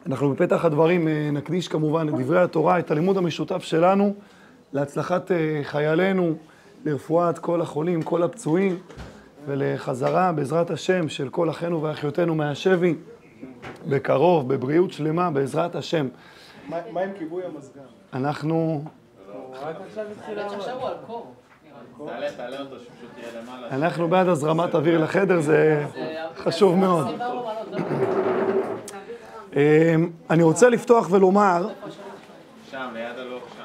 אנחנו בפתח הדברים נקדיש כמובן את דברי התורה, את הלימוד המשותף שלנו, להצלחת חיילינו, לרפואת כל החולים, כל הפצועים, ולחזרה בעזרת השם של כל אחינו ואחיותינו מהשבי, בקרוב, בבריאות שלמה, בעזרת השם. מה עם כיבוי המזגן? אנחנו... אנחנו בעד הזרמת אוויר לחדר, זה חשוב מאוד. אני רוצה לפתוח ולומר... שם, ליד הלוח שם.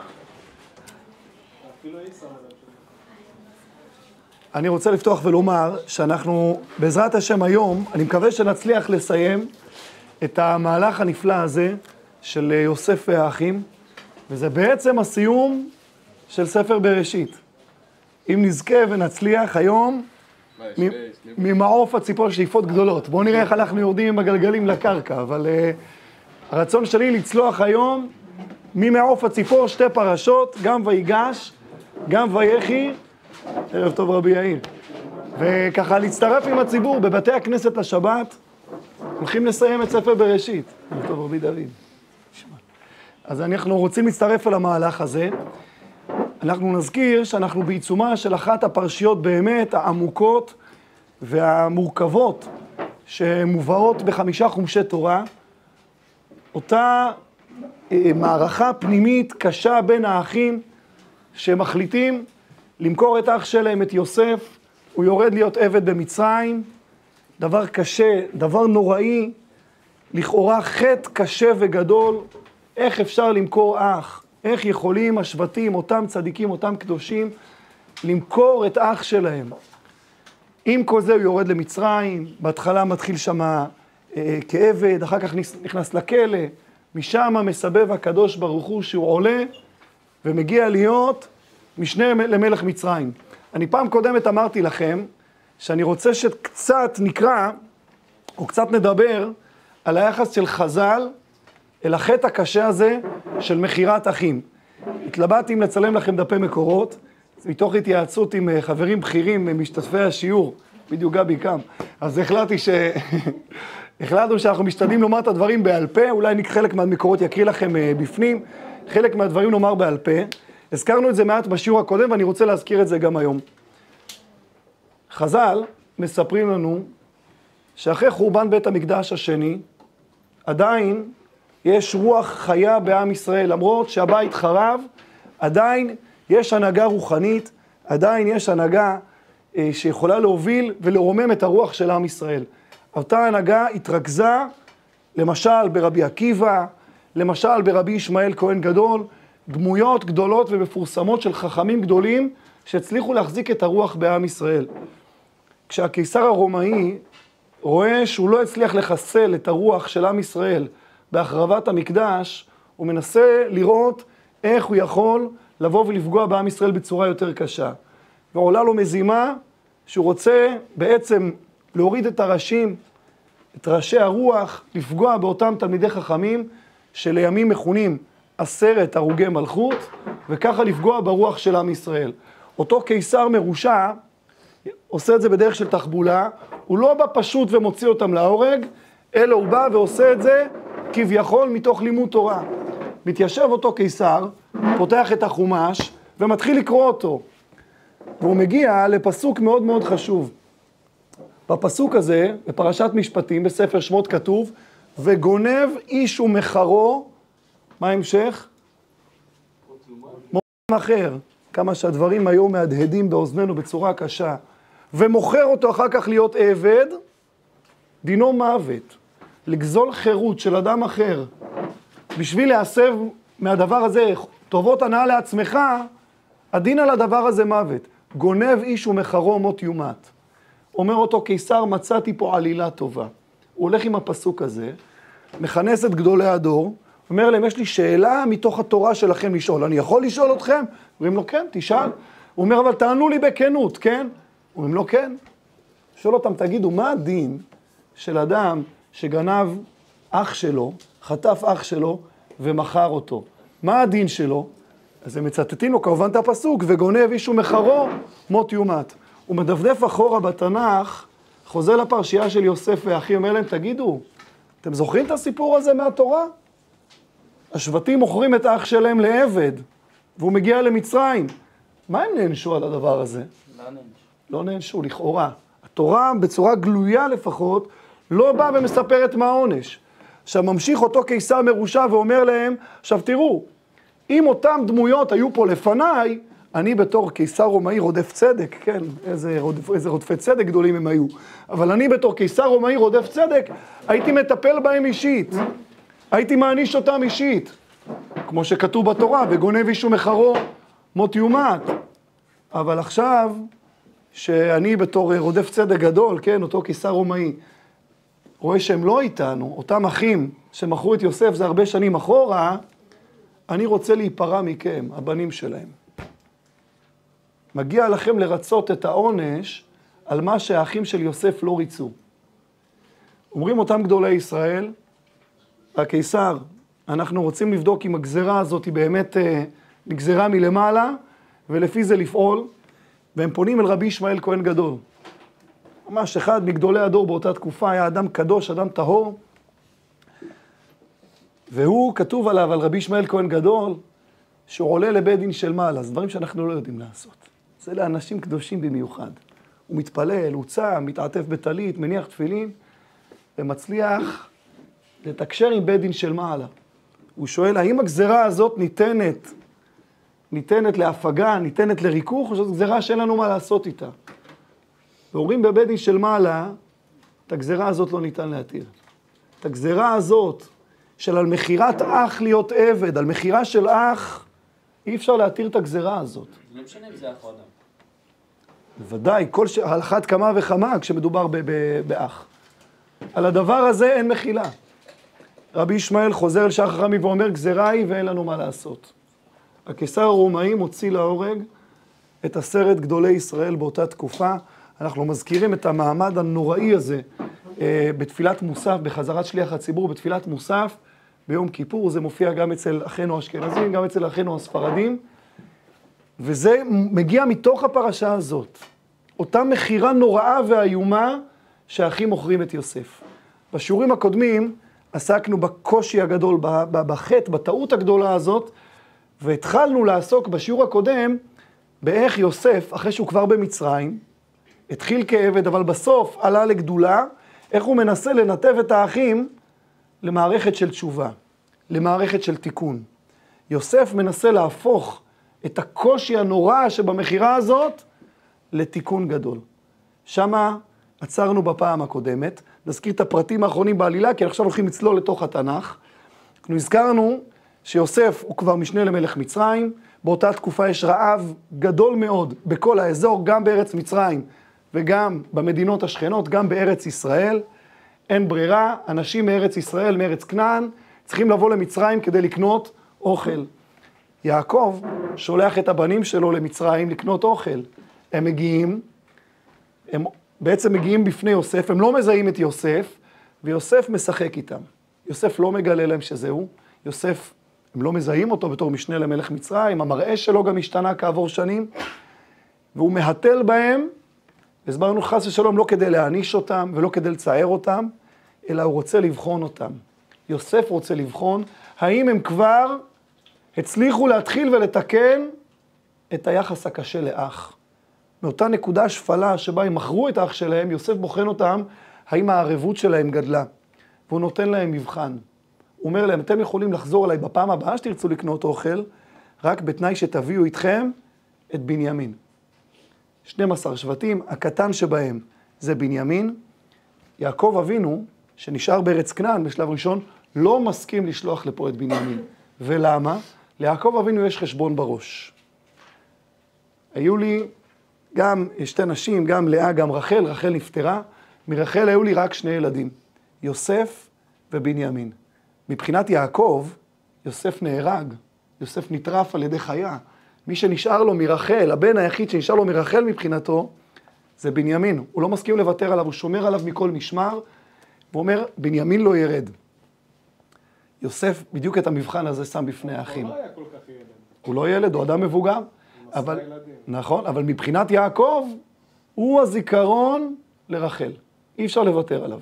אני רוצה לפתוח ולומר שאנחנו בעזרת השם היום, אני מקווה שנצליח לסיים את המהלך הנפלא הזה של יוסף והאחים, וזה בעצם הסיום של ספר בראשית. אם נזכה ונצליח היום, ממעוף הציפור שאיפות גדולות. בואו נראה איך אנחנו יורדים עם הגלגלים לקרקע, אבל הרצון שלי לצלוח היום ממעוף הציפור שתי פרשות, גם ויגש, גם ויחי, ערב טוב רבי יאיר. וככה להצטרף עם הציבור בבתי הכנסת לשבת, הולכים לסיים את ספר בראשית. ערב טוב רבי דוד. אז אנחנו רוצים להצטרף על המהלך הזה. אנחנו נזכיר שאנחנו בעיצומה של אחת הפרשיות באמת העמוקות והמורכבות שמובאות ב5 חומשי תורה. אותה מערכה פנימית קשה בין האחים שמחליטים למכור את אח שלהם, את יוסף. הוא יורד להיות עבד במצרים. דבר קשה, דבר נוראי, לכאורה חטא קשה וגדול. איך אפשר למכור אח? איך יכולים השבטים, אותם צדיקים, אותם קדושים, למכור את אח שלהם? עם כל זה הוא יורד למצרים, בהתחלה מתחיל שם כעבד, אחר כך נכנס לכלא, משם מסבב הקדוש ברוך הוא שהוא עולה ומגיע להיות משנה למלך מצרים. אני פעם קודמת אמרתי לכם שאני רוצה שקצת נקרא, או קצת נדבר, על היחס של חז"ל אל החטא הקשה הזה של מכירת אחים. התלבטתי אם לצלם לכם דפי מקורות, מתוך התייעצות עם חברים בכירים משתתפי השיעור, בדיוק גבי קם. אז החלטנו שאנחנו משתדלים לומר את הדברים בעל פה, אולי חלק מהמקורות יקריא לכם בפנים, חלק מהדברים נאמר בעל פה. הזכרנו את זה מעט בשיעור הקודם ואני רוצה להזכיר את זה גם היום. חז"ל מספרים לנו שאחרי חורבן בית המקדש השני, עדיין יש רוח חיה בעם ישראל, למרות שהבית חרב, עדיין יש הנהגה רוחנית, עדיין יש הנהגה שיכולה להוביל ולרומם את הרוח של עם ישראל. אותה הנהגה התרכזה, למשל ברבי עקיבא, למשל ברבי ישמעאל כהן גדול, דמויות גדולות ומפורסמות של חכמים גדולים שהצליחו להחזיק את הרוח בעם ישראל. כשהקיסר הרומאי רואה שהוא לא הצליח לחסל את הרוח של עם ישראל בהחרבת המקדש, הוא מנסה לראות איך הוא יכול לבוא ולפגוע בעם ישראל בצורה יותר קשה. ועולה לו מזימה שהוא רוצה בעצם להוריד את הראשים, את ראשי הרוח, לפגוע באותם תלמידי חכמים שלימים מכונים 10 הרוגי מלכות, וככה לפגוע ברוח של עם ישראל. אותו קיסר מרושע עושה את זה בדרך של תחבולה, הוא לא בא פשוט ומוציא אותם להורג, אלא הוא בא ועושה את זה כביכול מתוך לימוד תורה. מתיישב אותו קיסר, פותח את החומש ומתחיל לקרוא אותו. והוא מגיע לפסוק מאוד מאוד חשוב. בפסוק הזה, בפרשת משפטים, בספר שמות כתוב, וגונב איש ומחרו, מה המשך? מוכר אחר, כמה שהדברים היום מהדהדים באוזנינו בצורה קשה. ומוכר אותו אחר כך להיות עבד, דינו מוות. לגזול חירות של אדם אחר, בשביל להסב מהדבר הזה טובות הנאה לעצמך, הדין על הדבר הזה מוות. גונב איש ומחרו מות יומת. אומר אותו קיסר, מצאתי פה עלילה טובה. הוא הולך עם הפסוק הזה, מכנס את גדולי הדור, אומר להם, יש לי שאלה מתוך התורה שלכם לשאול. אני יכול לשאול אתכם? אומרים לו, כן, תשאל. הוא אומר, אבל תענו לי בכנות, כן? אומרים לו, כן. שואל אותם, תגידו, מה הדין של אדם שגנב אח שלו, חטף אח שלו ומכר אותו? מה הדין שלו? אז הם מצטטים לו כמובן את הפסוק, וגונב איש ומחרו מות יומת. הוא מדפדף אחורה בתנ"ך, חוזר לפרשייה של יוסף ואחי, אומר להם, תגידו, אתם זוכרים את הסיפור הזה מהתורה? השבטים מוכרים את האח שלהם לעבד, והוא מגיע למצרים. מה הם נענשו על הדבר הזה? לא נענשו, לכאורה. התורה, בצורה גלויה לפחות, לא באה ומספרת מה העונש. עכשיו ממשיך אותו קיסר מרושע ואומר להם, עכשיו תראו, אם אותם דמויות היו פה לפניי, אני בתור קיסר רומאי רודף צדק, כן, איזה רודפי צדק גדולים הם היו, אבל אני בתור קיסר רומאי רודף צדק, הייתי מטפל בהם אישית, הייתי מעניש אותם אישית, כמו שכתוב בתורה, וגונב איש ומחרו מות יומת. אבל עכשיו, שאני בתור רודף צדק גדול, כן, אותו קיסר רומאי, רואה שהם לא איתנו, אותם אחים שמכרו את יוסף זה הרבה שנים אחורה, אני רוצה להיפרע מכם, הבנים שלהם. מגיע לכם לרצות את העונש על מה שהאחים של יוסף לא ריצו. אומרים אותם גדולי ישראל, הקיסר, אנחנו רוצים לבדוק אם הגזרה הזאת היא באמת נגזרה מלמעלה, ולפי זה לפעול, והם פונים אל רבי ישמעאל כהן גדול. ממש אחד מגדולי הדור באותה תקופה, היה אדם קדוש, אדם טהור, והוא כתוב עליו, על רבי ישמעאל כהן גדול, שהוא עולה לבית דין של מעלה, זה דברים שאנחנו לא יודעים לעשות. זה לאנשים קדושים במיוחד. הוא מתפלל, הוא צם, מתעטף בטלית, מניח תפילין, ומצליח לתקשר עם בית דין של מעלה. הוא שואל, האם הגזרה הזאת ניתנת להפגה, ניתנת לריכוך, או שזו גזרה שאין לנו מה לעשות איתה? ואומרים בבית דין של מעלה, את הגזרה הזאת לא ניתן להתיר. את הגזרה הזאת, של על מחירת אח להיות עבד, על מחירה של אח, אי אפשר להתיר את הגזרה הזאת. זה לא משנה אם זה אח או אדם. בוודאי, על אחת כמה וכמה כשמדובר באח. על הדבר הזה אין מחילה. רבי ישמעאל חוזר אל שער חכמים ואומר, גזרה היא ואין לנו מה לעשות. הקיסר הרומאי מוציא להורג את 10 גדולי ישראל באותה תקופה. אנחנו מזכירים את המעמד הנוראי הזה בתפילת מוסף, בחזרת שליח הציבור, בתפילת מוסף, ביום כיפור. זה מופיע גם אצל אחינו האשכנזים, גם אצל אחינו הספרדים. וזה מגיע מתוך הפרשה הזאת. אותה מחירה נוראה ואיומה שהאחים מוכרים את יוסף. בשיעורים הקודמים עסקנו בקושי הגדול, בחטא, בטעות הגדולה הזאת, והתחלנו לעסוק בשיעור הקודם באיך יוסף, אחרי שהוא כבר במצרים, התחיל כעבד, אבל בסוף עלה לגדולה, איך הוא מנסה לנתב את האחים למערכת של תשובה, למערכת של תיקון. יוסף מנסה להפוך את הקושי הנורא שבמחירה הזאת לתיקון גדול. שמה עצרנו בפעם הקודמת, נזכיר את הפרטים האחרונים בעלילה, כי עכשיו הולכים לצלול לתוך התנ"ך. אנחנו הזכרנו שיוסף הוא כבר משנה למלך מצרים, באותה תקופה יש רעב גדול מאוד בכל האזור, גם בארץ מצרים וגם במדינות השכנות, גם בארץ ישראל. אין ברירה, אנשים מארץ ישראל, מארץ כנען, צריכים לבוא למצרים כדי לקנות אוכל. יעקב שולח את הבנים שלו למצרים לקנות אוכל. הם מגיעים, הם בעצם מגיעים בפני יוסף, הם לא מזהים את יוסף, ויוסף משחק איתם. יוסף לא מגלה להם שזהו, יוסף, הם לא מזהים אותו בתור משנה למלך מצרים, המראה שלו גם השתנה כעבור שנים, והוא מהתל בהם, הסברנו חס ושלום לא כדי להעניש אותם ולא כדי לצער אותם, אלא הוא רוצה לבחון אותם. יוסף רוצה לבחון, האם הם כבר הצליחו להתחיל ולתקן את היחס הקשה לאח. מאותה נקודה שפלה שבה הם מכרו את האח שלהם, יוסף בוחן אותם, האם הערבות שלהם גדלה. והוא נותן להם מבחן. הוא אומר להם, אתם יכולים לחזור אליי בפעם הבאה שתרצו לקנות אוכל, רק בתנאי שתביאו איתכם את בנימין. 12 שבטים, הקטן שבהם זה בנימין. יעקב אבינו, שנשאר בארץ כנען בשלב ראשון, לא מסכים לשלוח לפה את בנימין. ולמה? ליעקב אבינו יש חשבון בראש. היו לי גם 2 נשים, גם לאה, גם רחל, רחל נפטרה. מרחל היו לי רק 2 ילדים, יוסף ובנימין. מבחינת יעקב, יוסף נהרג, יוסף נטרף על ידי חיה. מי שנשאר לו מרחל, הבן היחיד שנשאר לו מרחל מבחינתו, זה בנימין. הוא לא מסכים לוותר עליו, הוא שומר עליו מכל משמר, והוא אומר, בנימין לא ירד. יוסף בדיוק את המבחן הזה שם בפני האחים. הוא לא היה כל כך ילד. הוא לא ילד, הוא אדם מבוגר. אבל, נכון, אבל מבחינת יעקב, הוא הזיכרון לרחל. אי אפשר לוותר עליו.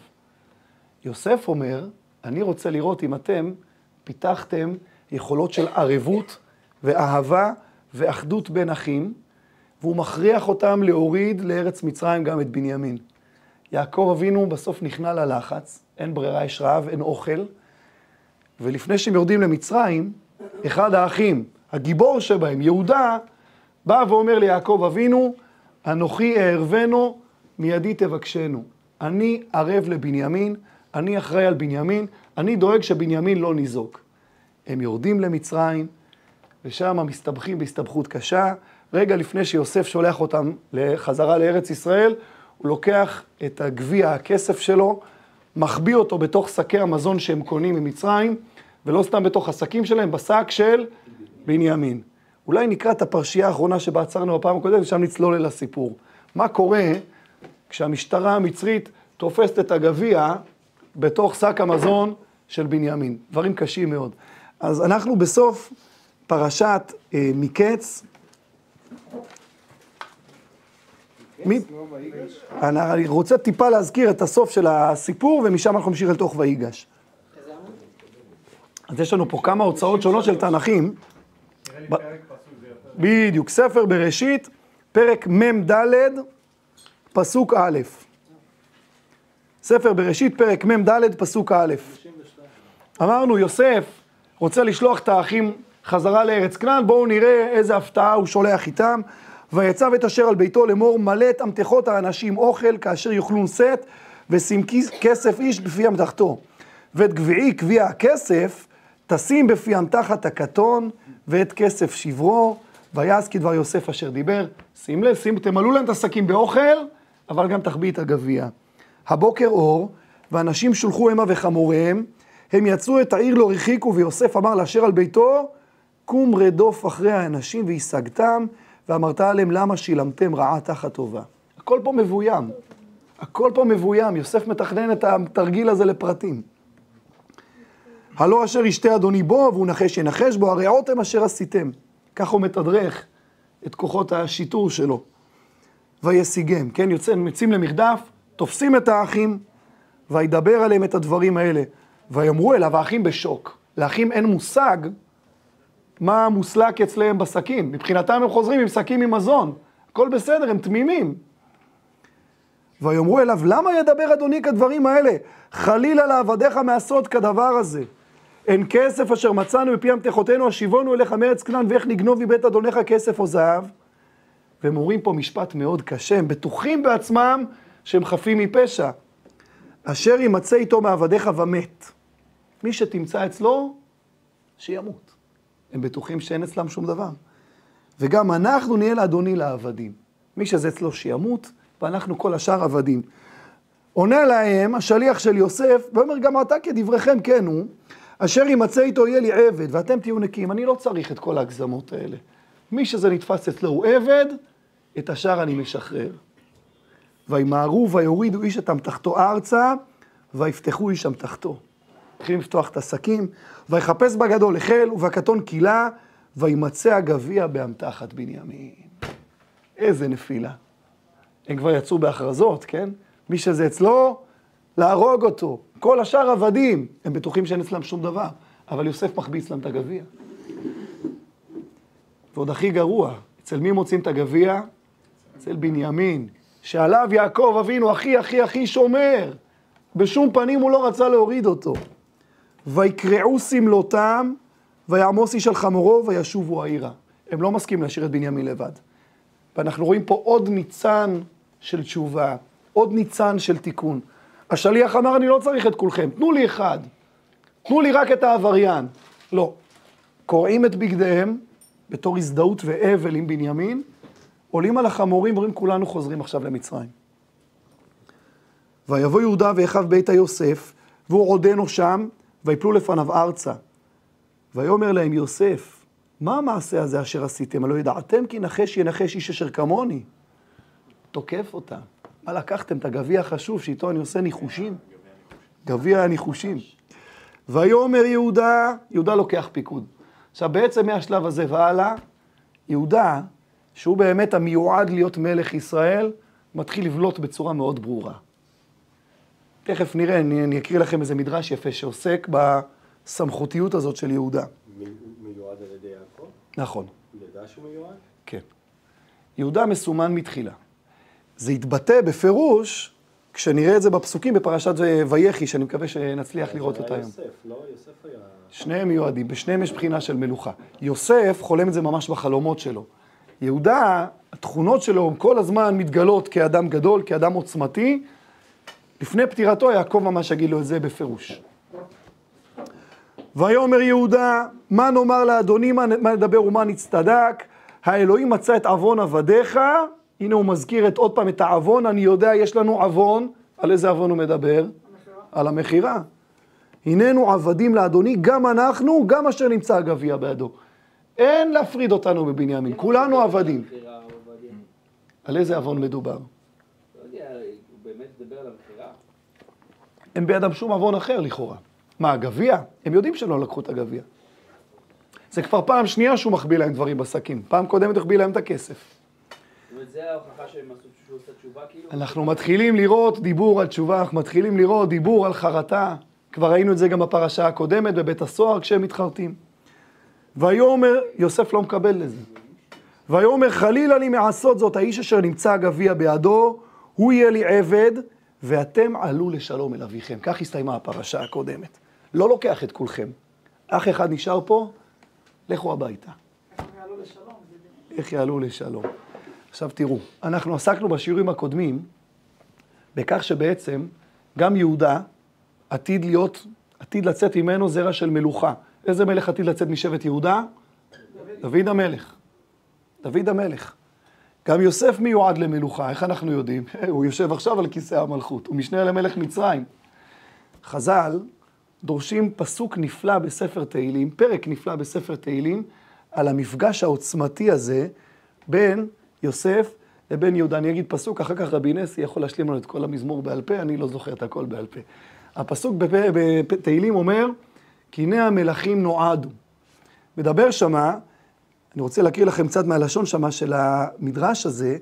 יוסף אומר, אני רוצה לראות אם אתם פיתחתם יכולות של ערבות ואהבה ואחדות בין אחים, והוא מכריח אותם להוריד לארץ מצרים גם את בנימין. יעקב אבינו בסוף נכנע ללחץ, אין ברירה, יש רעב, אין אוכל, ולפני שהם יורדים למצרים, אחד האחים, הגיבור שבהם, יהודה, בא ואומר ליעקב אבינו, אנוכי אערבנו, מידי תבקשנו. אני ערב לבנימין, אני אחראי על בנימין, אני דואג שבנימין לא ניזוק. הם יורדים למצרים, ושם מסתבכים בהסתבכות קשה. רגע לפני שיוסף שולח אותם לחזרה לארץ ישראל, הוא לוקח את הגביע, הכסף שלו, מחביא אותו בתוך שקי המזון שהם קונים ממצרים, ולא סתם בתוך השקים שלהם, בשק של בנימין. אולי נקרא את הפרשייה האחרונה שבה עצרנו בפעם הקודמת, ושם נצלול אל הסיפור. מה קורה כשהמשטרה המצרית תופסת את הגביע בתוך שק המזון של בנימין? דברים קשים מאוד. אז אנחנו בסוף פרשת מקץ. אני רוצה טיפה להזכיר את הסוף של הסיפור, ומשם אנחנו נמשיך אל תוך ויגש. אז יש לנו פה כמה הוצאות שונות של תנ"כים. בדיוק, ספר בראשית, פרק מ"ד, פסוק א'. ספר בראשית, פרק מ"ד, פסוק א'. אמרנו, יוסף רוצה לשלוח את האחים חזרה לארץ כנען, בואו נראה איזה הפתעה הוא שולח איתם. ויצב את אשר על ביתו לאמור, מלא את אמתחות האנשים אוכל, כאשר יאכלון שאת, ושים כסף איש בפי אמתחתו. ואת גביעי, גביע הכסף, תשים בפי אמתחת הקטון, ואת כסף שברו, ויעש כדבר יוסף אשר דיבר. שים לב, תמלאו להם את השקים באוכל, אבל גם תחביא את הגביע. הבוקר אור, ואנשים שולחו המה וחמוריהם, הם יצאו את העיר לא רחיקו, ויוסף אמר לאשר על ביתו, קום רדוף אחרי האנשים והשגתם, ואמרת עליהם למה שילמתם רעה תחת טובה. הכל פה מבוים. הכל פה מבוים. יוסף מתכנן את התרגיל הזה לפרטים. הלא אשר ישתה אדוני בו, והוא נחש ינחש בו, הרעותם אשר עשיתם. כך הוא מתדרך את כוחות השיטור שלו. וישיגם, כן, יוצאים למרדף, תופסים את האחים, וידבר עליהם את הדברים האלה. ויאמרו אליו, האחים בשוק. לאחים אין מושג מה מוסלק אצלם בשקים. מבחינתם הם חוזרים עם שקים עם מזון. הכל בסדר, הם תמימים. ויאמרו אליו, למה ידבר אדוני כדברים האלה? חלילה לעבדיך מעשות כדבר הזה. אין כסף אשר מצאנו מפי אמתחותינו, השיבונו אליך מארץ כנען, ואיך נגנוב מבית אדונך כסף או זהב? והם אומרים פה משפט מאוד קשה, הם בטוחים בעצמם שהם חפים מפשע. אשר ימצא איתו מעבדיך ומת. מי שתמצא אצלו, שימות. הם בטוחים שאין אצלם שום דבר. וגם אנחנו נהיה לאדוני לעבדים. מי שזה אצלו שימות, ואנחנו כל השאר עבדים. עונה להם השליח של יוסף, ואומר גם אתה כדבריכם כן הוא, אשר ימצא איתו יהיה לי עבד, ואתם תהיו נקיים. אני לא צריך את כל ההגזמות האלה. מי שזה נתפס אצלו הוא עבד, את השאר אני משחרר. וימהרו ויורידו איש את אמתחתו ארצה, ויפתחו איש אמתחתו. התחילים לפתוח את השקים, ויחפש בגדול החל, ובקטון קילה, וימצא הגביע באמתחת בנימין. איזה נפילה. הם כבר יצאו בהכרזות, כן? מי שזה אצלו, להרוג אותו. כל השאר עבדים, הם בטוחים שאין אצלם שום דבר, אבל יוסף מחביץ להם את הגביע. ועוד הכי גרוע, אצל מי מוצאים את הגביע? אצל בנימין, שעליו יעקב אבינו הכי שומר. בשום פנים הוא לא רצה להוריד אותו. ויקרעו סמלותם, ויעמוס איש על חמורו, וישובו העירה. הם לא מסכים להשאיר את בנימין לבד. ואנחנו רואים פה עוד ניצן של תשובה, עוד ניצן של תיקון. השליח אמר, אני לא צריך את כולכם, תנו לי אחד. תנו לי רק את העבריין. לא. קורעים את בגדיהם, בתור הזדהות ואבל עם בנימין, עולים על החמורים, אומרים, כולנו חוזרים עכשיו למצרים. ויבוא יהודה ואחיו בית יוסף, והוא עודנו שם, ויפלו לפניו ארצה. ויאמר להם יוסף, מה המעשה הזה אשר עשיתם? הלא ידעתם כי נחש ינחש איש אשר כמוני. תוקף אותם. מה לקחתם? את הגביע החשוב שאיתו אני עושה ניחושים. גביע הניחושים. ויאמר יהודה לוקח פיקוד. עכשיו בעצם מהשלב הזה והלאה, יהודה, שהוא באמת המיועד להיות מלך ישראל, מתחיל לבלוט בצורה מאוד ברורה. תכף נראה, אני אקריא לכם איזה מדרש יפה שעוסק בסמכותיות הזאת של יהודה. מיועד על ידי יעקב? נכון. ידע שהוא מיועד? כן. יהודה מסומן מתחילה. זה יתבטא בפירוש, כשנראה את זה בפסוקים בפרשת ויחי, שאני מקווה שנצליח לראות אותה היום. יוסף, לא? יוסף היה... שניהם מיועדים, בשניהם יש בחינה של מלוכה. יוסף חולם את זה ממש בחלומות שלו. יהודה, התכונות שלו הם כל הזמן מתגלות כאדם גדול, כאדם עוצמתי. לפני פטירתו יעקב ממש יגיד לו את זה בפירוש. ויאמר יהודה, מה נאמר לאדוני, מה נדבר ומה נצטדק? האלוהים מצא את עוון עבדיך. הנה הוא מזכיר עוד פעם את העוון, אני יודע, יש לנו עוון. על איזה עוון הוא מדבר? על המחירה. הננו עבדים לאדוני, גם אנחנו, גם אשר נמצא הגביע בידו. אין להפריד אותנו בבנימין, כולנו עבדים. על איזה עוון מדובר? לא יודע, הוא באמת מדבר על המחירה? אין בידם שום עוון אחר לכאורה. מה, הגביע? הם יודעים שלא לקחו את הגביע. זה כבר פעם שנייה שהוא מחביא להם דברים בסכים. פעם קודמת הוא החביא להם את הכסף. זאת אומרת, זה ההוכחה שהם עשו שהוא עושה תשובה כאילו? אנחנו מתחילים לראות דיבור על תשובה, אנחנו מתחילים לראות דיבור על חרטה. כבר ראינו את זה גם בפרשה הקודמת, בבית הסוהר, כשהם מתחרטים. ויאמר, יוסף לא מקבל לזה. ויאמר, חלילה לי מעשות זאת, האיש אשר נמצא הגביע בידו, הוא יהיה לי עבד, ואתם עלו לשלום אל אביכם. כך הסתיימה הפרשה הקודמת. לא לוקח את כולכם. אח אחד נשאר פה, לכו הביתה. איך יעלו לשלום? עכשיו תראו, אנחנו עסקנו בשיעורים הקודמים, בכך שבעצם גם יהודה עתיד לצאת ממנו זרע של מלוכה. איזה מלך עתיד לצאת משבט יהודה? דוד המלך. דוד המלך. גם יוסף מיועד למלוכה, איך אנחנו יודעים? הוא יושב עכשיו על כיסא המלכות, הוא משנה למלך מצרים. חז"ל דורשים פסוק נפלא בספר תהילים, פרק נפלא בספר תהילים, על המפגש העוצמתי הזה בין יוסף לבין יהודה. אני אגיד פסוק, אחר כך רבי נסי יכול להשלים לנו את כל המזמור בעל פה, אני לא זוכר את הכל בעל פה. הפסוק בתהילים אומר, כי הנה המלכים נועדו. מדבר שמה, אני רוצה להקריא לכם קצת מהלשון שמה של המדרש הזה,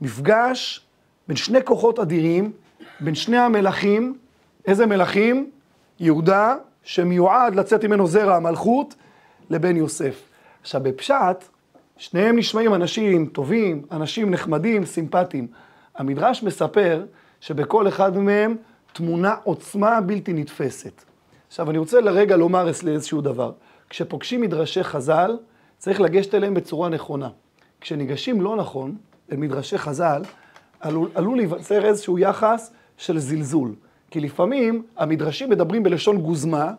מפגש בין שני כוחות אדירים, בין שני המלכים. איזה מלכים? יהודה, שמיועד לצאת ממנו זרע המלכות, לבין יוסף. עכשיו בפשט, שניהם נשמעים אנשים טובים, אנשים נחמדים, סימפטיים. המדרש מספר שבכל אחד מהם תמונה עוצמה בלתי נתפסת. עכשיו אני רוצה לרגע לומר איזשהו דבר. כשפוגשים מדרשי חז"ל, צריך לגשת אליהם בצורה נכונה. כשניגשים לא נכון אל מדרשי חז"ל, עלול להיווצר איזשהו יחס של זלזול. כי לפעמים המדרשים מדברים בלשון גוזמה,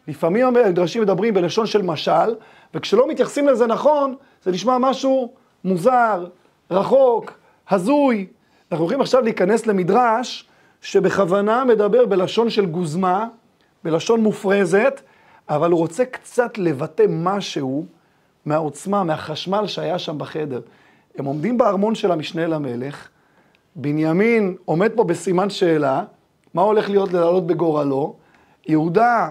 לפעמים המדרשים מדברים בלשון של משל, וכשלא מתייחסים לזה נכון, זה נשמע משהו מוזר, רחוק, הזוי. אנחנו הולכים עכשיו להיכנס למדרש שבכוונה מדבר בלשון של גוזמה, בלשון מופרזת, אבל הוא רוצה קצת לבטא משהו מהעוצמה, מהחשמל שהיה שם בחדר. הם עומדים בארמון של המשנה למלך, בנימין עומד פה בסימן שאלה, מה הולך לעלות בגורלו? יהודה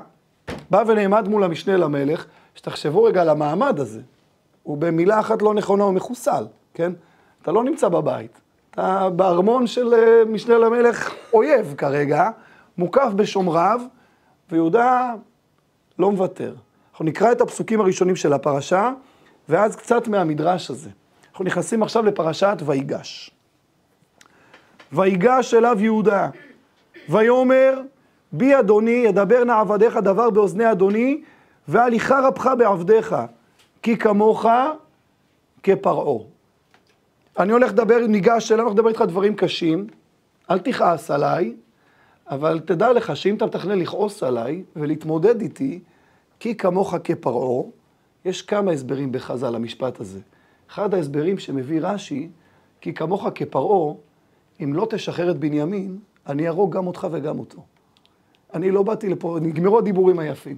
בא ונעמד מול המשנה למלך, שתחשבו רגע על המעמד הזה. הוא במילה אחת לא נכונה, הוא מחוסל, כן? אתה לא נמצא בבית. אתה בארמון של משנה למלך אויב כרגע, מוקף בשומריו, ויהודה לא מוותר. אנחנו נקרא את הפסוקים הראשונים של הפרשה, ואז קצת מהמדרש הזה. אנחנו נכנסים עכשיו לפרשת ויגש. ויגש אליו יהודה, ויאמר, בי אדוני, ידבר נא עבדיך דבר באוזני אדוני, והליכה רבך בעבדיך, כי כמוך כפרעה. אני הולך לדבר, ניגש אליו, הולך לדבר איתך דברים קשים, אל תכעס עליי, אבל תדע לך שאם אתה מתכנן לכעוס עליי ולהתמודד איתי, כי כמוך כפרעה, יש כמה הסברים בחז"ל למשפט הזה. אחד ההסברים שמביא רש"י, כי כמוך כפרעה, אם לא תשחרר את בנימין, אני ארוג גם אותך וגם אותו. אני לא באתי לפה, נגמרו הדיבורים היפים.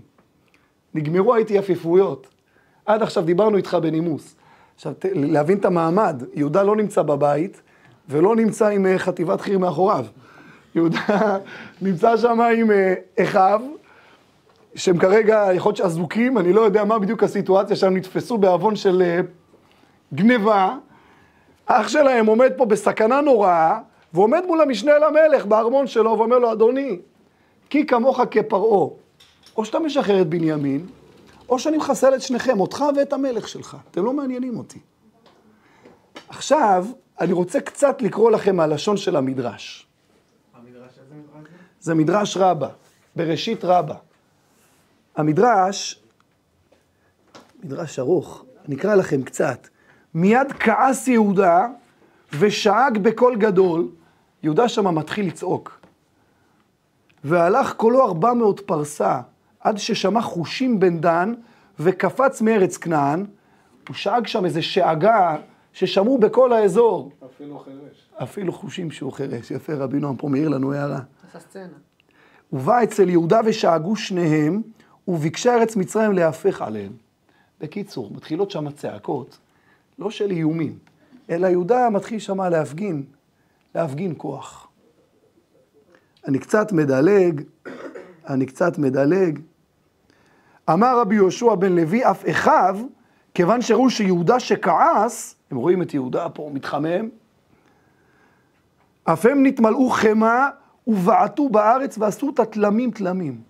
נגמרו ההתייפיפויות. עד עכשיו דיברנו איתך בנימוס. עכשיו, להבין את המעמד, יהודה לא נמצא בבית, ולא נמצא עם חטיבת חי"ר מאחוריו. יהודה נמצא שם עם אחיו, שהם כרגע, יכול להיות שאזוקים, אני לא יודע מה בדיוק הסיטואציה, שהם נתפסו בעוון של גניבה. אח שלהם עומד פה בסכנה נוראה, ועומד מול המשנה למלך בארמון שלו, ואומר לו, אדוני, כי כמוך כפרעה, או שאתה משחרר את בנימין, או שאני מחסל את שניכם, אותך ואת המלך שלך. אתם לא מעניינים אותי. עכשיו, אני רוצה קצת לקרוא לכם מהלשון של המדרש. המדרש, איזה מדרש זה? זה מדרש רבה, בראשית רבה. המדרש, מדרש ארוך, אני אקרא לכם קצת. מיד כעס יהודה ושאג בקול גדול, יהודה שמה מתחיל לצעוק. והלך קולו 400 פרסה, עד ששמע חושים בן דן, וקפץ מארץ כנען, הוא שאג שם איזה שאגה, ששמעו בכל האזור. אפילו חירש. אפילו חושים שהוא חירש. יפה, רבי נועם פה מעיר לנו הערה. עשה סצנה. ובא אצל יהודה ושאגו שניהם, וביקשה ארץ מצרים להפך עליהם. בקיצור, מתחילות שם צעקות, לא של איומים, אלא יהודה מתחיל שם להפגין כוח. אני קצת מדלג. אמר רבי יהושע בן לוי, אף אחיו, כיוון שראו שיהודה שכעס, הם רואים את יהודה פה מתחמם, אף הם נתמלאו חמה ובעטו בארץ ועשו את התלמים.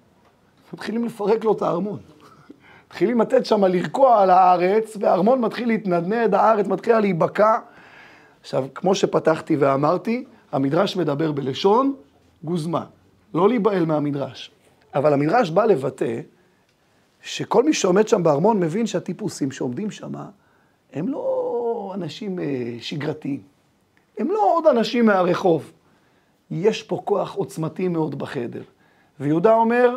מתחילים לפרק לו את הארמון. מתחילים לתת שם לרקוע על הארץ, והארמון מתחיל להתנדנד, הארץ מתחילה להיבקע. עכשיו, כמו שפתחתי ואמרתי, המדרש מדבר בלשון גוזמה. לא להיבהל מהמדרש. אבל המדרש בא לבטא שכל מי שעומד שם בארמון מבין שהטיפוסים שעומדים שם, הם לא אנשים שגרתיים. הם לא עוד אנשים מהרחוב. יש פה כוח עוצמתי מאוד בחדר. ויהודה אומר,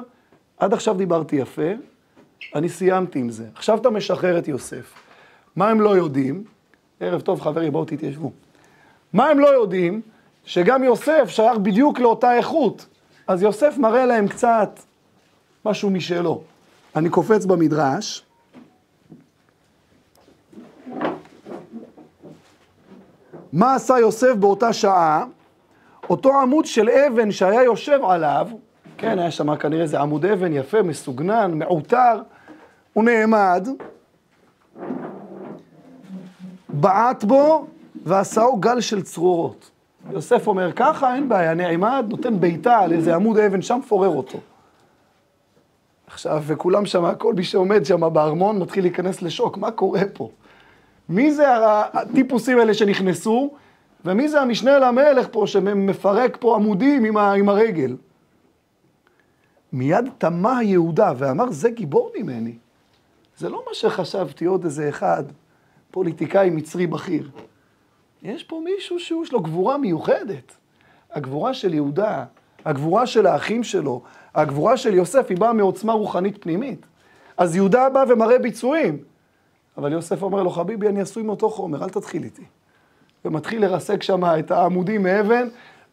עד עכשיו דיברתי יפה, אני סיימתי עם זה. עכשיו אתה משחרר את יוסף. מה הם לא יודעים? ערב טוב חבר'ה, בואו תתיישבו. מה הם לא יודעים? שגם יוסף שייך בדיוק לאותה איכות. אז יוסף מראה להם קצת משהו משלו. אני קופץ במדרש. מה עשה יוסף באותה שעה? אותו עמוד של אבן שהיה יושב עליו, כן, היה שם כנראה זה עמוד אבן יפה, מסוגנן, מעוטר, הוא נעמד, בעט בו ועשהו גל של צרורות. יוסף אומר ככה, אין בעיה, נעמד, נותן ביתה על איזה עמוד אבן שם, פורר אותו. עכשיו, וכולם שם, כל מי שעומד שם בארמון מתחיל להיכנס לשוק, מה קורה פה? מי זה הטיפוסים האלה שנכנסו, ומי זה המשנה למלך פה שמפרק פה עמודים עם הרגל? מיד תמה יהודה ואמר, זה גיבור ממני. זה לא מה שחשבתי, עוד איזה אחד, פוליטיקאי מצרי בכיר. יש פה מישהו שיש לו גבורה מיוחדת. הגבורה של יהודה, הגבורה של האחים שלו, הגבורה של יוסף היא באה מעוצמה רוחנית פנימית. אז יהודה בא ומראה ביצועים. אבל יוסף אומר לו, חביבי, אני עשוי מאותו חומר, אל תתחיל איתי. ומתחיל לרסק שם את העמודים מאבן,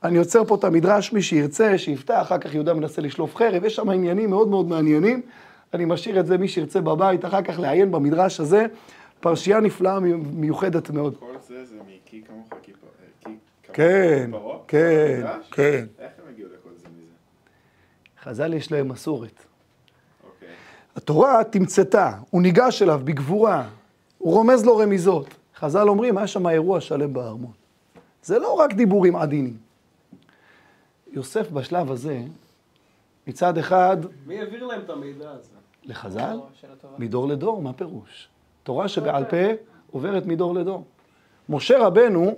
אני יוצר פה את המדרש, מי שירצה, שיפתח, אחר כך יהודה מנסה לשלוף חרב, יש שם עניינים מאוד מאוד מעניינים, אני משאיר את זה מי שירצה בבית, אחר כך לעיין במדרש הזה, פרשייה נפלאה מיוחדת מאוד. כל זה מקי כמוך כן, כן, כן. איך הם הגיעו לכל זה מזה? חז"ל יש להם מסורת. אוקיי. התורה תמצתה, הוא ניגש אליו בגבורה, הוא רומז לו רמיזות. חז"ל אומרים, היה שם אירוע שלם בארמון. זה לא רק דיבורים עדינים. יוסף בשלב הזה, מצד אחד... מי העביר להם את המידע הזה? לחז"ל? מדור לדור, מה פירוש? תורה שבעל פה עוברת מדור לדור. משה רבנו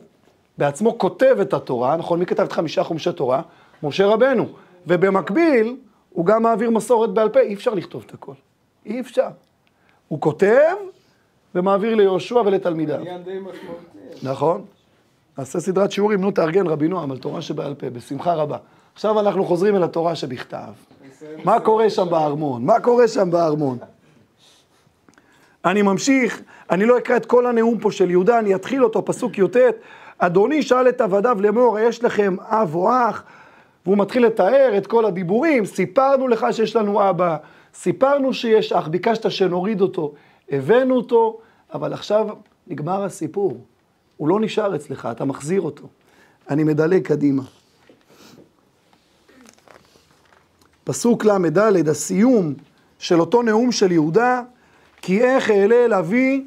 בעצמו כותב את התורה, נכון? מי כתב את 5 חומשי תורה? משה רבנו. ובמקביל, הוא גם מעביר מסורת בעל פה, אי אפשר לכתוב את הכל. אי אפשר. הוא כותב ומעביר ליהושע ולתלמידיו. עניין די משמעותי. נכון. נעשה סדרת שיעורים, נו תארגן רבי נועם על תורה שבעל פה, בשמחה רבה. עכשיו אנחנו חוזרים אל התורה שבכתב. מה קורה שם בארמון? מה קורה שם בארמון? אני ממשיך, אני לא אקרא את כל הנאום פה של יהודה, אני אתחיל אותו, פסוק י"ט. אדוני שאל את עבדיו לאמור, יש לכם אב או אח? והוא מתחיל לתאר את כל הדיבורים, סיפרנו לך שיש לנו אבא, סיפרנו שיש אח, ביקשת שנוריד אותו, הבאנו אותו, אבל עכשיו נגמר הסיפור. הוא לא נשאר אצלך, אתה מחזיר אותו. אני מדלג קדימה. פסוק למדלד, הסיום של אותו נאום של יהודה, כי איך אעלה אל אבי,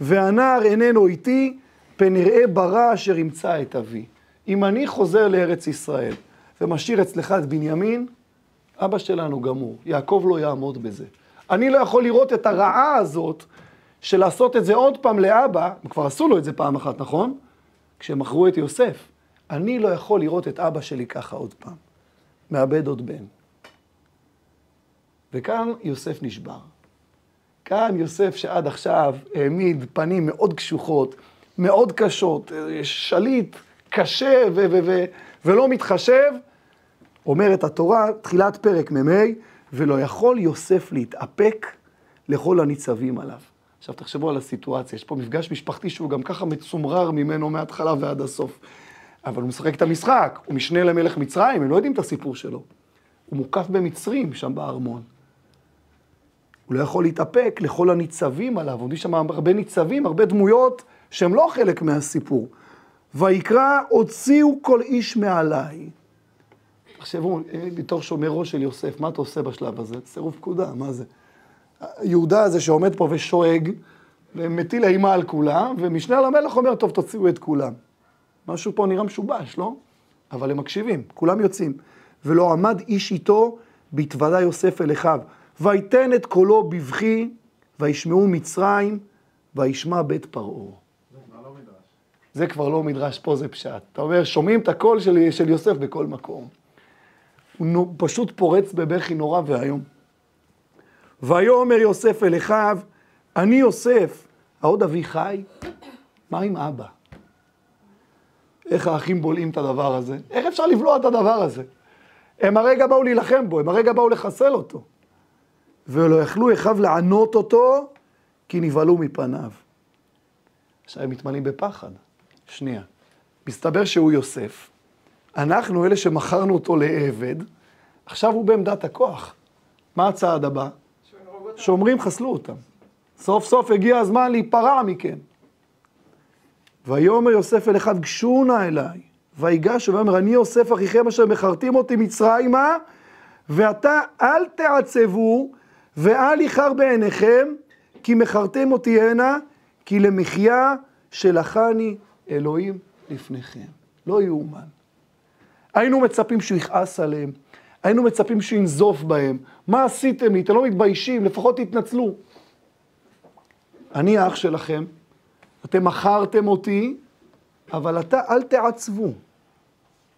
והנער איננו איתי, פן נראה ברע אשר ימצא את אבי. אם אני חוזר לארץ ישראל ומשאיר אצלך את בנימין, אבא שלנו גמור, יעקב לא יעמוד בזה. אני לא יכול לראות את הרעה הזאת של לעשות את זה עוד פעם לאבא, הם כבר עשו לו את זה פעם אחת, נכון? כשהם מכרו את יוסף. אני לא יכול לראות את אבא שלי ככה עוד פעם. מאבד עוד בן. וכאן יוסף נשבר. כאן יוסף שעד עכשיו העמיד פנים מאוד קשוחות, מאוד קשות, שליט קשה ולא מתחשב, אומרת התורה, תחילת פרק ממי, ולא יכול יוסף להתאפק לכל הניצבים עליו. עכשיו תחשבו על הסיטואציה, יש פה מפגש משפחתי שהוא גם ככה מצומרר ממנו מההתחלה ועד הסוף. אבל הוא משחק את המשחק, הוא משנה למלך מצרים, הם לא יודעים את הסיפור שלו. הוא מוקף במצרים שם בארמון. הוא לא יכול להתאפק לכל הניצבים עליו, עומדים שם הרבה ניצבים, הרבה דמויות שהם לא חלק מהסיפור. ויקרא, הוציאו כל איש מעליי. תחשבו, בתור שומר ראש של יוסף, מה אתה עושה בשלב הזה? צירוף פקודה, מה זה? יהודה הזה שעומד פה ושואג, ומטיל אימה על כולם, ומשנה למלך אומר, טוב, תוציאו את כולם. משהו פה נראה משובש, לא? אבל הם מקשיבים, כולם יוצאים. ולא עמד איש איתו, בהתוודע יוסף אל אחיו. ויתן את קולו בבכי, וישמעו מצרים, וישמע בית פרעה. זה כבר לא מדרש, פה זה פשט. אתה אומר, שומעים את הקול של יוסף בכל מקום. הוא פשוט פורץ בבכי נורא והיום. ויאמר יוסף אל אחיו, אני יוסף, העוד אבי חי? מה עם אבא? איך האחים בולעים את הדבר הזה? איך אפשר לבלוע את הדבר הזה? הם הרגע באו להילחם בו, הם הרגע באו לחסל אותו. ולא יכלו אחיו לענות אותו, כי נבהלו מפניו. עכשיו הם מתמלאים בפחד. שנייה. מסתבר שהוא יוסף. אנחנו אלה שמכרנו אותו לעבד, עכשיו הוא בעמדת הכוח. מה הצעד הבא? שאומרים חסלו אותם. סוף סוף הגיע הזמן להיפרע מכם. ויאמר יוסף אל אחד, גשו נא אליי. ויגש ויאמר, אני יוסף אחיכם אשר מכרתים אותי מצרימה, ועתה אל תעצבו ואל יכר בעיניכם, כי מכרתם אותי הנה, כי למחיה שלחני אלוהים לפניכם. לא יאומן. היינו מצפים שהוא יכעס עליהם, היינו מצפים שהוא ינזוף בהם. מה עשיתם לי? אתם לא מתביישים, לפחות תתנצלו. אני האח שלכם, אתם מכרתם אותי, אבל אל תעצבו.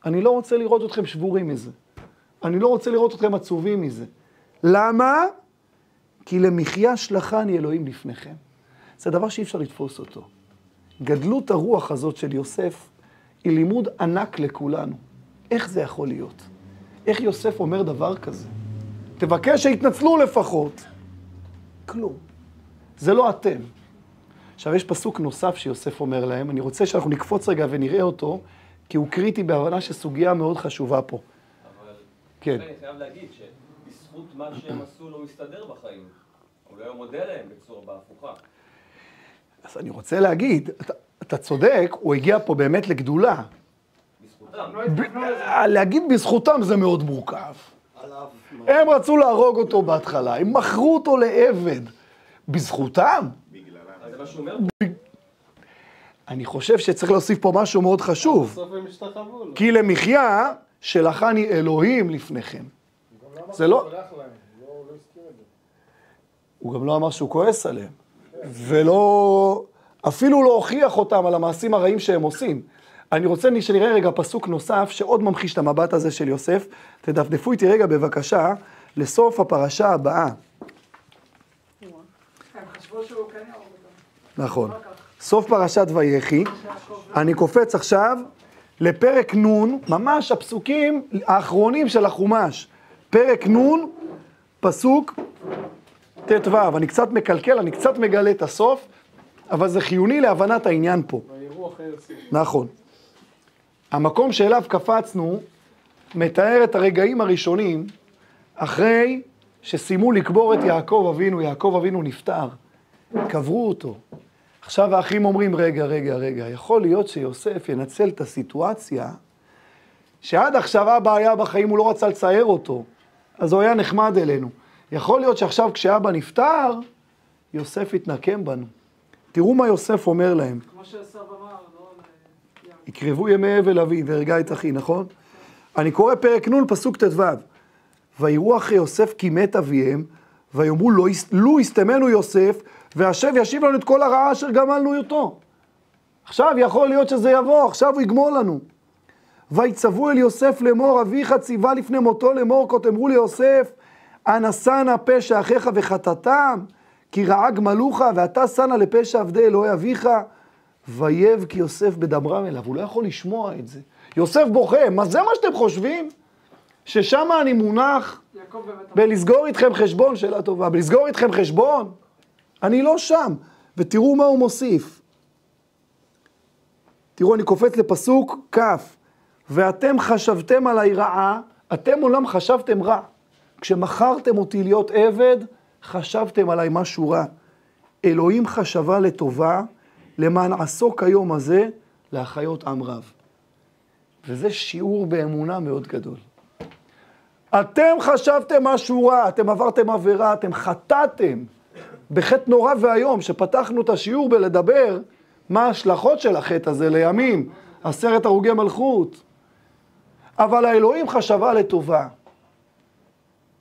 אני לא רוצה לראות אתכם שבורים מזה. אני לא רוצה לראות אתכם עצובים מזה. למה? כי למחיה שלחני אלוהים לפניכם. זה דבר שאי אפשר לתפוס אותו. גדלות הרוח הזאת של יוסף היא לימוד ענק לכולנו. איך זה יכול להיות? איך יוסף אומר דבר כזה? תבקש שיתנצלו לפחות. כלום. זה לא אתם. עכשיו יש פסוק נוסף שיוסף אומר להם, אני רוצה שאנחנו נקפוץ רגע ונראה אותו, כי הוא קריטי בהבנה שסוגיה מאוד חשובה פה. אבל כן. אני חייב להגיד שבזכות מה שהם עשו לא מסתדר בחיים. הוא לא היה מודה להם בצורה בהפוכה. אז אני רוצה להגיד, אתה צודק, הוא הגיע פה באמת לגדולה. בזכותם. להגיד בזכותם זה מאוד מורכב. הם רצו להרוג אותו בהתחלה, הם מכרו אותו לעבד. בזכותם? זה מה שהוא אומר? אני חושב שצריך להוסיף פה משהו מאוד חשוב. בסוף הם השתחוו לו. כי למחיה שלחני אלוהים לפניכם. זה לא... הוא גם לא אמר שהוא כועס עליהם. ולא... אפילו לא הוכיח אותם על המעשים הרעים שהם עושים. אני רוצה שנראה רגע פסוק נוסף שעוד ממחיש את המבט הזה של יוסף. תדפדפו איתי רגע בבקשה לסוף הפרשה הבאה. הם חשבו שהוא כן יהרוג אותם. נכון. סוף פרשת ויחי. אני קופץ עכשיו לפרק נון, ממש הפסוקים האחרונים של החומש. פרק נון, פסוק ט"ו. אני קצת מקלקל, אני קצת מגלה את הסוף, אבל זה חיוני להבנת העניין פה. ויראו אחרי יוסף. נכון. המקום שאליו קפצנו מתאר את הרגעים הראשונים אחרי שסיימו לקבור את יעקב אבינו. יעקב אבינו נפטר, קברו אותו. עכשיו האחים אומרים, רגע, יכול להיות שיוסף ינצל את הסיטואציה שעד עכשיו אבא היה בחיים, הוא לא רצה לצייר אותו, אז הוא היה נחמד אלינו. יכול להיות שעכשיו כשאבא נפטר, יוסף יתנקם בנו. תראו מה יוסף אומר להם. כמו שעשו אמר, לא ליעקב. יקרבו ימי אבל אבי והרגע את אחי, נכון? אני קורא פרק נ' פסוק ט"ו. ויראו אחרי יוסף כי מת אביהם, ויאמרו לו יסתמנו יוסף, והשב ישיב לנו את כל הרעה אשר גמלנו אותו. עכשיו יכול להיות שזה יבוא, עכשיו הוא יגמול לנו. ויצוו אל יוסף לאמור, אביך ציווה לפני מותו לאמור, כה תאמרו ליוסף, אנא שנא פשע אחיך וחטאתם, כי רעה גמלוך, ואתה שנא לפשע עבדי אלוהי אביך, ויבך יוסף בדברם אליו. הוא לא יכול לשמוע את זה. יוסף בוכה, מה זה מה שאתם חושבים? ששם אני מונח בלסגור איתכם חשבון, שאלה טובה, בלסגור איתכם חשבון? אני לא שם. ותראו מה הוא מוסיף. תראו, אני קופץ לפסוק כף. ואתם חשבתם עליי רעה, אתם עולם חשבתם רע. כשמכרתם אותי להיות עבד, חשבתם עליי משהו רע. אלוהים חשבה לטובה, למען עסוק היום הזה, להחיות עם רב. וזה שיעור באמונה מאוד גדול. אתם חשבתם משהו רע, אתם עברתם עבירה, אתם חטאתם. בחטא נורא והיום, שפתחנו את השיעור בלדבר, מה ההשלכות של החטא הזה לימים, 10 הרוגי מלכות. אבל האלוהים חשבה לטובה.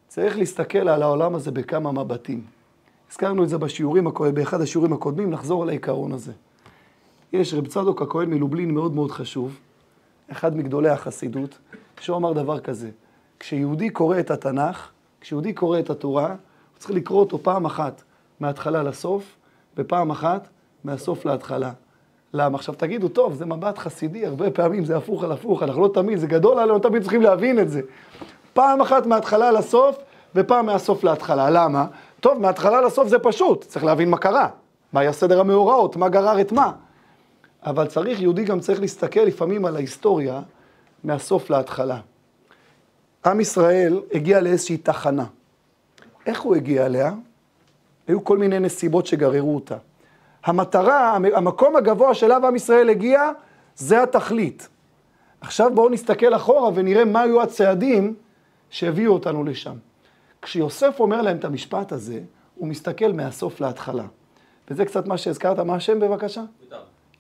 צריך להסתכל על העולם הזה בכמה מבטים. הזכרנו את זה באחד השיעורים הקודמים, נחזור על העיקרון הזה. יש רב צדוק הכהן מלובלין מאוד מאוד חשוב, אחד מגדולי החסידות, שהוא אמר דבר כזה, כשיהודי קורא את התנ"ך, כשיהודי קורא את התורה, הוא צריך לקרוא אותו פעם אחת מההתחלה לסוף, ופעם אחת מהסוף להתחלה. למה? עכשיו תגידו, טוב, זה מבט חסידי, הרבה פעמים זה הפוך על הפוך, אנחנו לא תמיד, זה גדול עלינו, תמיד צריכים להבין את זה. פעם אחת מההתחלה לסוף, ופעם מהסוף להתחלה. למה? טוב, מההתחלה לסוף זה פשוט, צריך להבין מה קרה, מה היה סדר המאורעות, מה גרר את מה. אבל יהודי גם צריך להסתכל לפעמים על ההיסטוריה, מהסוף להתחלה. עם ישראל הגיע לאיזושהי תחנה. איך הוא הגיע אליה? היו כל מיני נסיבות שגררו אותה. המטרה, המקום הגבוה שאליו עם ישראל הגיע, זה התכלית. עכשיו בואו נסתכל אחורה ונראה מה היו הצעדים שהביאו אותנו לשם. כשיוסף אומר להם את המשפט הזה, הוא מסתכל מהסוף להתחלה. וזה קצת מה שהזכרת, מה השם בבקשה?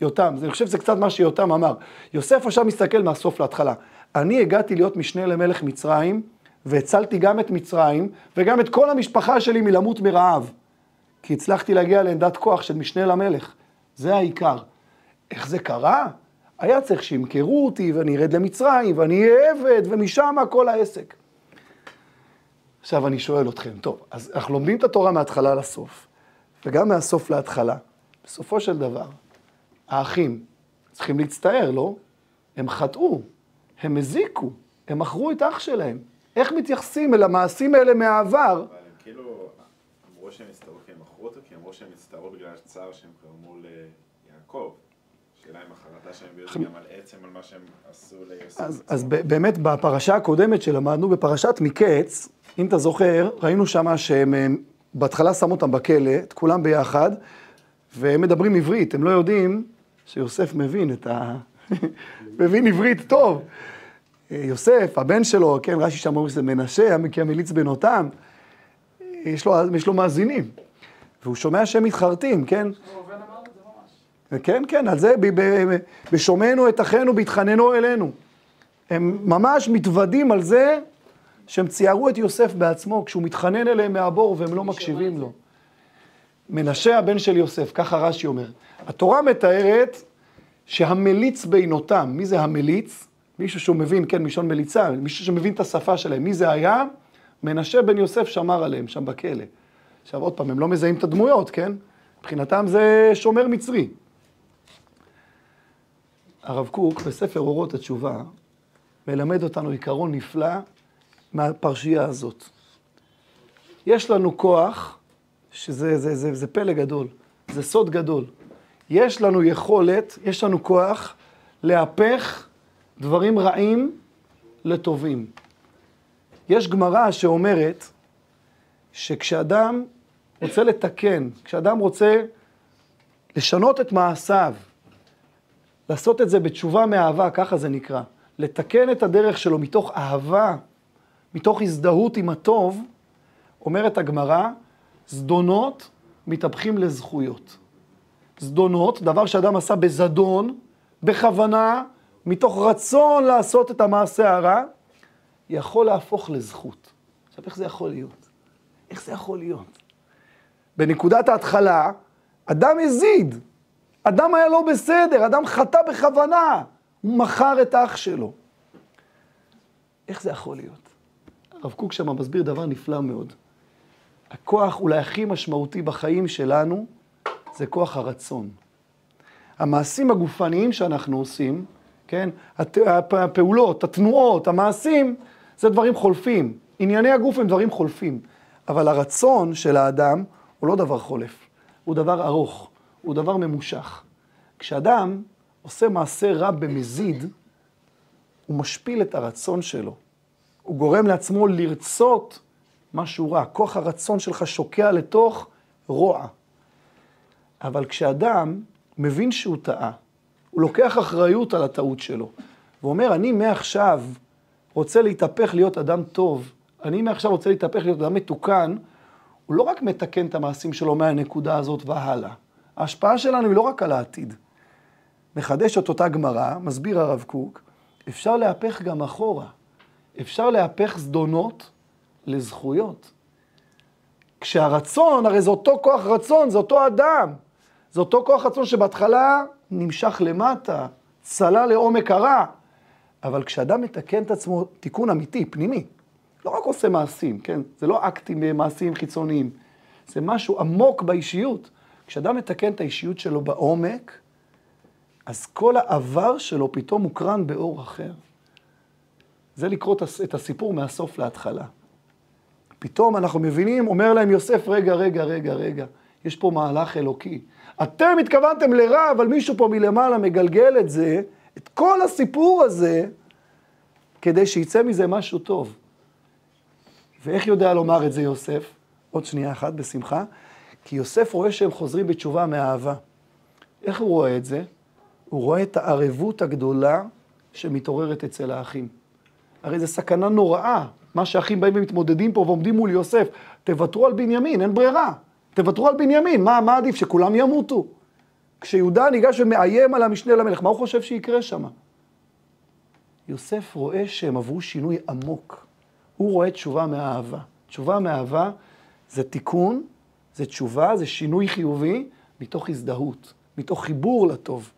יותם. אני חושב שזה קצת מה שיותם אמר. יוסף עכשיו מסתכל מהסוף להתחלה. אני הגעתי להיות משנה למלך מצרים, והצלתי גם את מצרים, וגם את כל המשפחה שלי מלמות מרעב. כי הצלחתי להגיע לעמדת כוח של משנה למלך. זה העיקר. איך זה קרה? היה צריך שימכרו אותי, ואני ארד למצרים, ואני אהיה עבד, ומשם כל העסק. עכשיו אני שואל אתכם, טוב, אז אנחנו לומדים את התורה מההתחלה לסוף, וגם מהסוף להתחלה. בסופו של דבר, האחים צריכים להצטער, לא? הם חטאו, הם הזיקו, הם מכרו את אח שלהם. איך מתייחסים אל המעשים האלה מהעבר? אבל הם כאילו אמרו שהם הסתערו כי הם מכרו אותו, כי אמרו שהם הסתערו בגלל הצער שהם קרמו ליעקב. שאלה אם החרטה שהם ביודעים גם על עצם על מה שהם עשו ליוסף. אז באמת בפרשה הקודמת שלמדנו, בפרשת מקץ, אם אתה זוכר, ראינו שמה שהם בהתחלה שמו אותם בכלא, את כולם ביחד, והם מדברים עברית, הם לא יודעים שיוסף מבין מבין עברית טוב. יוסף, הבן שלו, כן, רש"י שם אומר שזה מנשה, כי המליץ בנותם, יש לו מאזינים, והוא שומע שהם מתחרטים, כן? כן, כן, על זה, בשומענו את אחינו, בהתחננו אלינו. הם ממש מתוודים על זה שהם ציירו את יוסף בעצמו, כשהוא מתחנן אליהם מהבור והם לא מקשיבים לו. מנשה הבן של יוסף, ככה רש"י אומר. התורה מתארת שהמליץ בינותם. מי זה המליץ? מישהו שהוא מבין, כן, מלשון מליצה, מישהו שמבין את השפה שלהם. מי זה היה? מנשה בן יוסף שמר עליהם, שם בכלא. עכשיו עוד פעם, הם לא מזהים את הדמויות, כן? מבחינתם זה שומר מצרי. הרב קוק בספר אורות התשובה מלמד אותנו עיקרון נפלא מהפרשייה הזאת. יש לנו כוח, שזה פלא גדול, זה סוד גדול. יש לנו יכולת, יש לנו כוח להפך דברים רעים לטובים. יש גמרא שאומרת שכשאדם רוצה לתקן, כשאדם רוצה לשנות את מעשיו, לעשות את זה בתשובה מאהבה, ככה זה נקרא, לתקן את הדרך שלו מתוך אהבה, מתוך הזדהות עם הטוב, אומרת הגמרא, זדונות מתהפכים לזכויות. זדונות, דבר שאדם עשה בזדון, בכוונה, מתוך רצון לעשות את המעשה הרע, יכול להפוך לזכות. עכשיו, איך זה יכול להיות? איך זה יכול להיות? בנקודת ההתחלה, אדם הזיד. אדם היה לא בסדר, אדם חטא בכוונה. הוא מכר את האח שלו. איך זה יכול להיות? הרב קוק שם מסביר דבר נפלא מאוד. הכוח אולי הכי משמעותי בחיים שלנו, זה כוח הרצון. המעשים הגופניים שאנחנו עושים, כן? הפעולות, התנועות, המעשים, זה דברים חולפים. ענייני הגוף הם דברים חולפים. אבל הרצון של האדם הוא לא דבר חולף. הוא דבר ארוך, הוא דבר ממושך. כשאדם עושה מעשה רע במזיד, הוא משפיל את הרצון שלו. הוא גורם לעצמו לרצות משהו רע. כוח הרצון שלך שוקע לתוך רוע. אבל כשאדם מבין שהוא טעה, הוא לוקח אחריות על הטעות שלו, ואומר, אני מעכשיו רוצה להתהפך להיות אדם טוב, אני מעכשיו רוצה להתהפך להיות אדם מתוקן, הוא לא רק מתקן את המעשים שלו מהנקודה הזאת והלאה. ההשפעה שלנו היא לא רק על העתיד. מחדש את אותה גמרא, מסביר הרב קוק, אפשר להפך גם אחורה. אפשר להפך זדונות לזכויות. כשהרצון, הרי זה אותו כוח רצון, זה אותו אדם. זה אותו כוח רצון שבהתחלה נמשך למטה, צלה לעומק הרע. אבל כשאדם מתקן את עצמו תיקון אמיתי, פנימי, לא רק עושה מעשים, כן? זה לא אקטים מעשיים חיצוניים. זה משהו עמוק באישיות. כשאדם מתקן את האישיות שלו בעומק, אז כל העבר שלו פתאום מוקרן באור אחר. זה לקרוא את הסיפור מהסוף להתחלה. פתאום אנחנו מבינים, אומר להם יוסף, רגע, יש פה מהלך אלוקי. אתם התכוונתם לרע, אבל מישהו פה מלמעלה מגלגל את זה, את כל הסיפור הזה, כדי שיצא מזה משהו טוב. ואיך יודע לומר את זה יוסף? עוד שנייה אחת, בשמחה. כי יוסף רואה שהם חוזרים בתשובה מאהבה. איך הוא רואה את זה? הוא רואה את הערבות הגדולה שמתעוררת אצל האחים. הרי זה סכנה נוראה. מה שהאחים באים ומתמודדים פה ועומדים מול יוסף. תוותרו על בנימין, אין ברירה. תוותרו על בנימין, מה עדיף? שכולם ימותו. כשיהודה ניגש ומאיים על המשנה למלך, מה הוא חושב שיקרה שם? יוסף רואה שהם עברו שינוי עמוק. הוא רואה תשובה מהאהבה. תשובה מהאהבה זה תיקון, זה תשובה, זה שינוי חיובי, מתוך הזדהות, מתוך חיבור לטוב.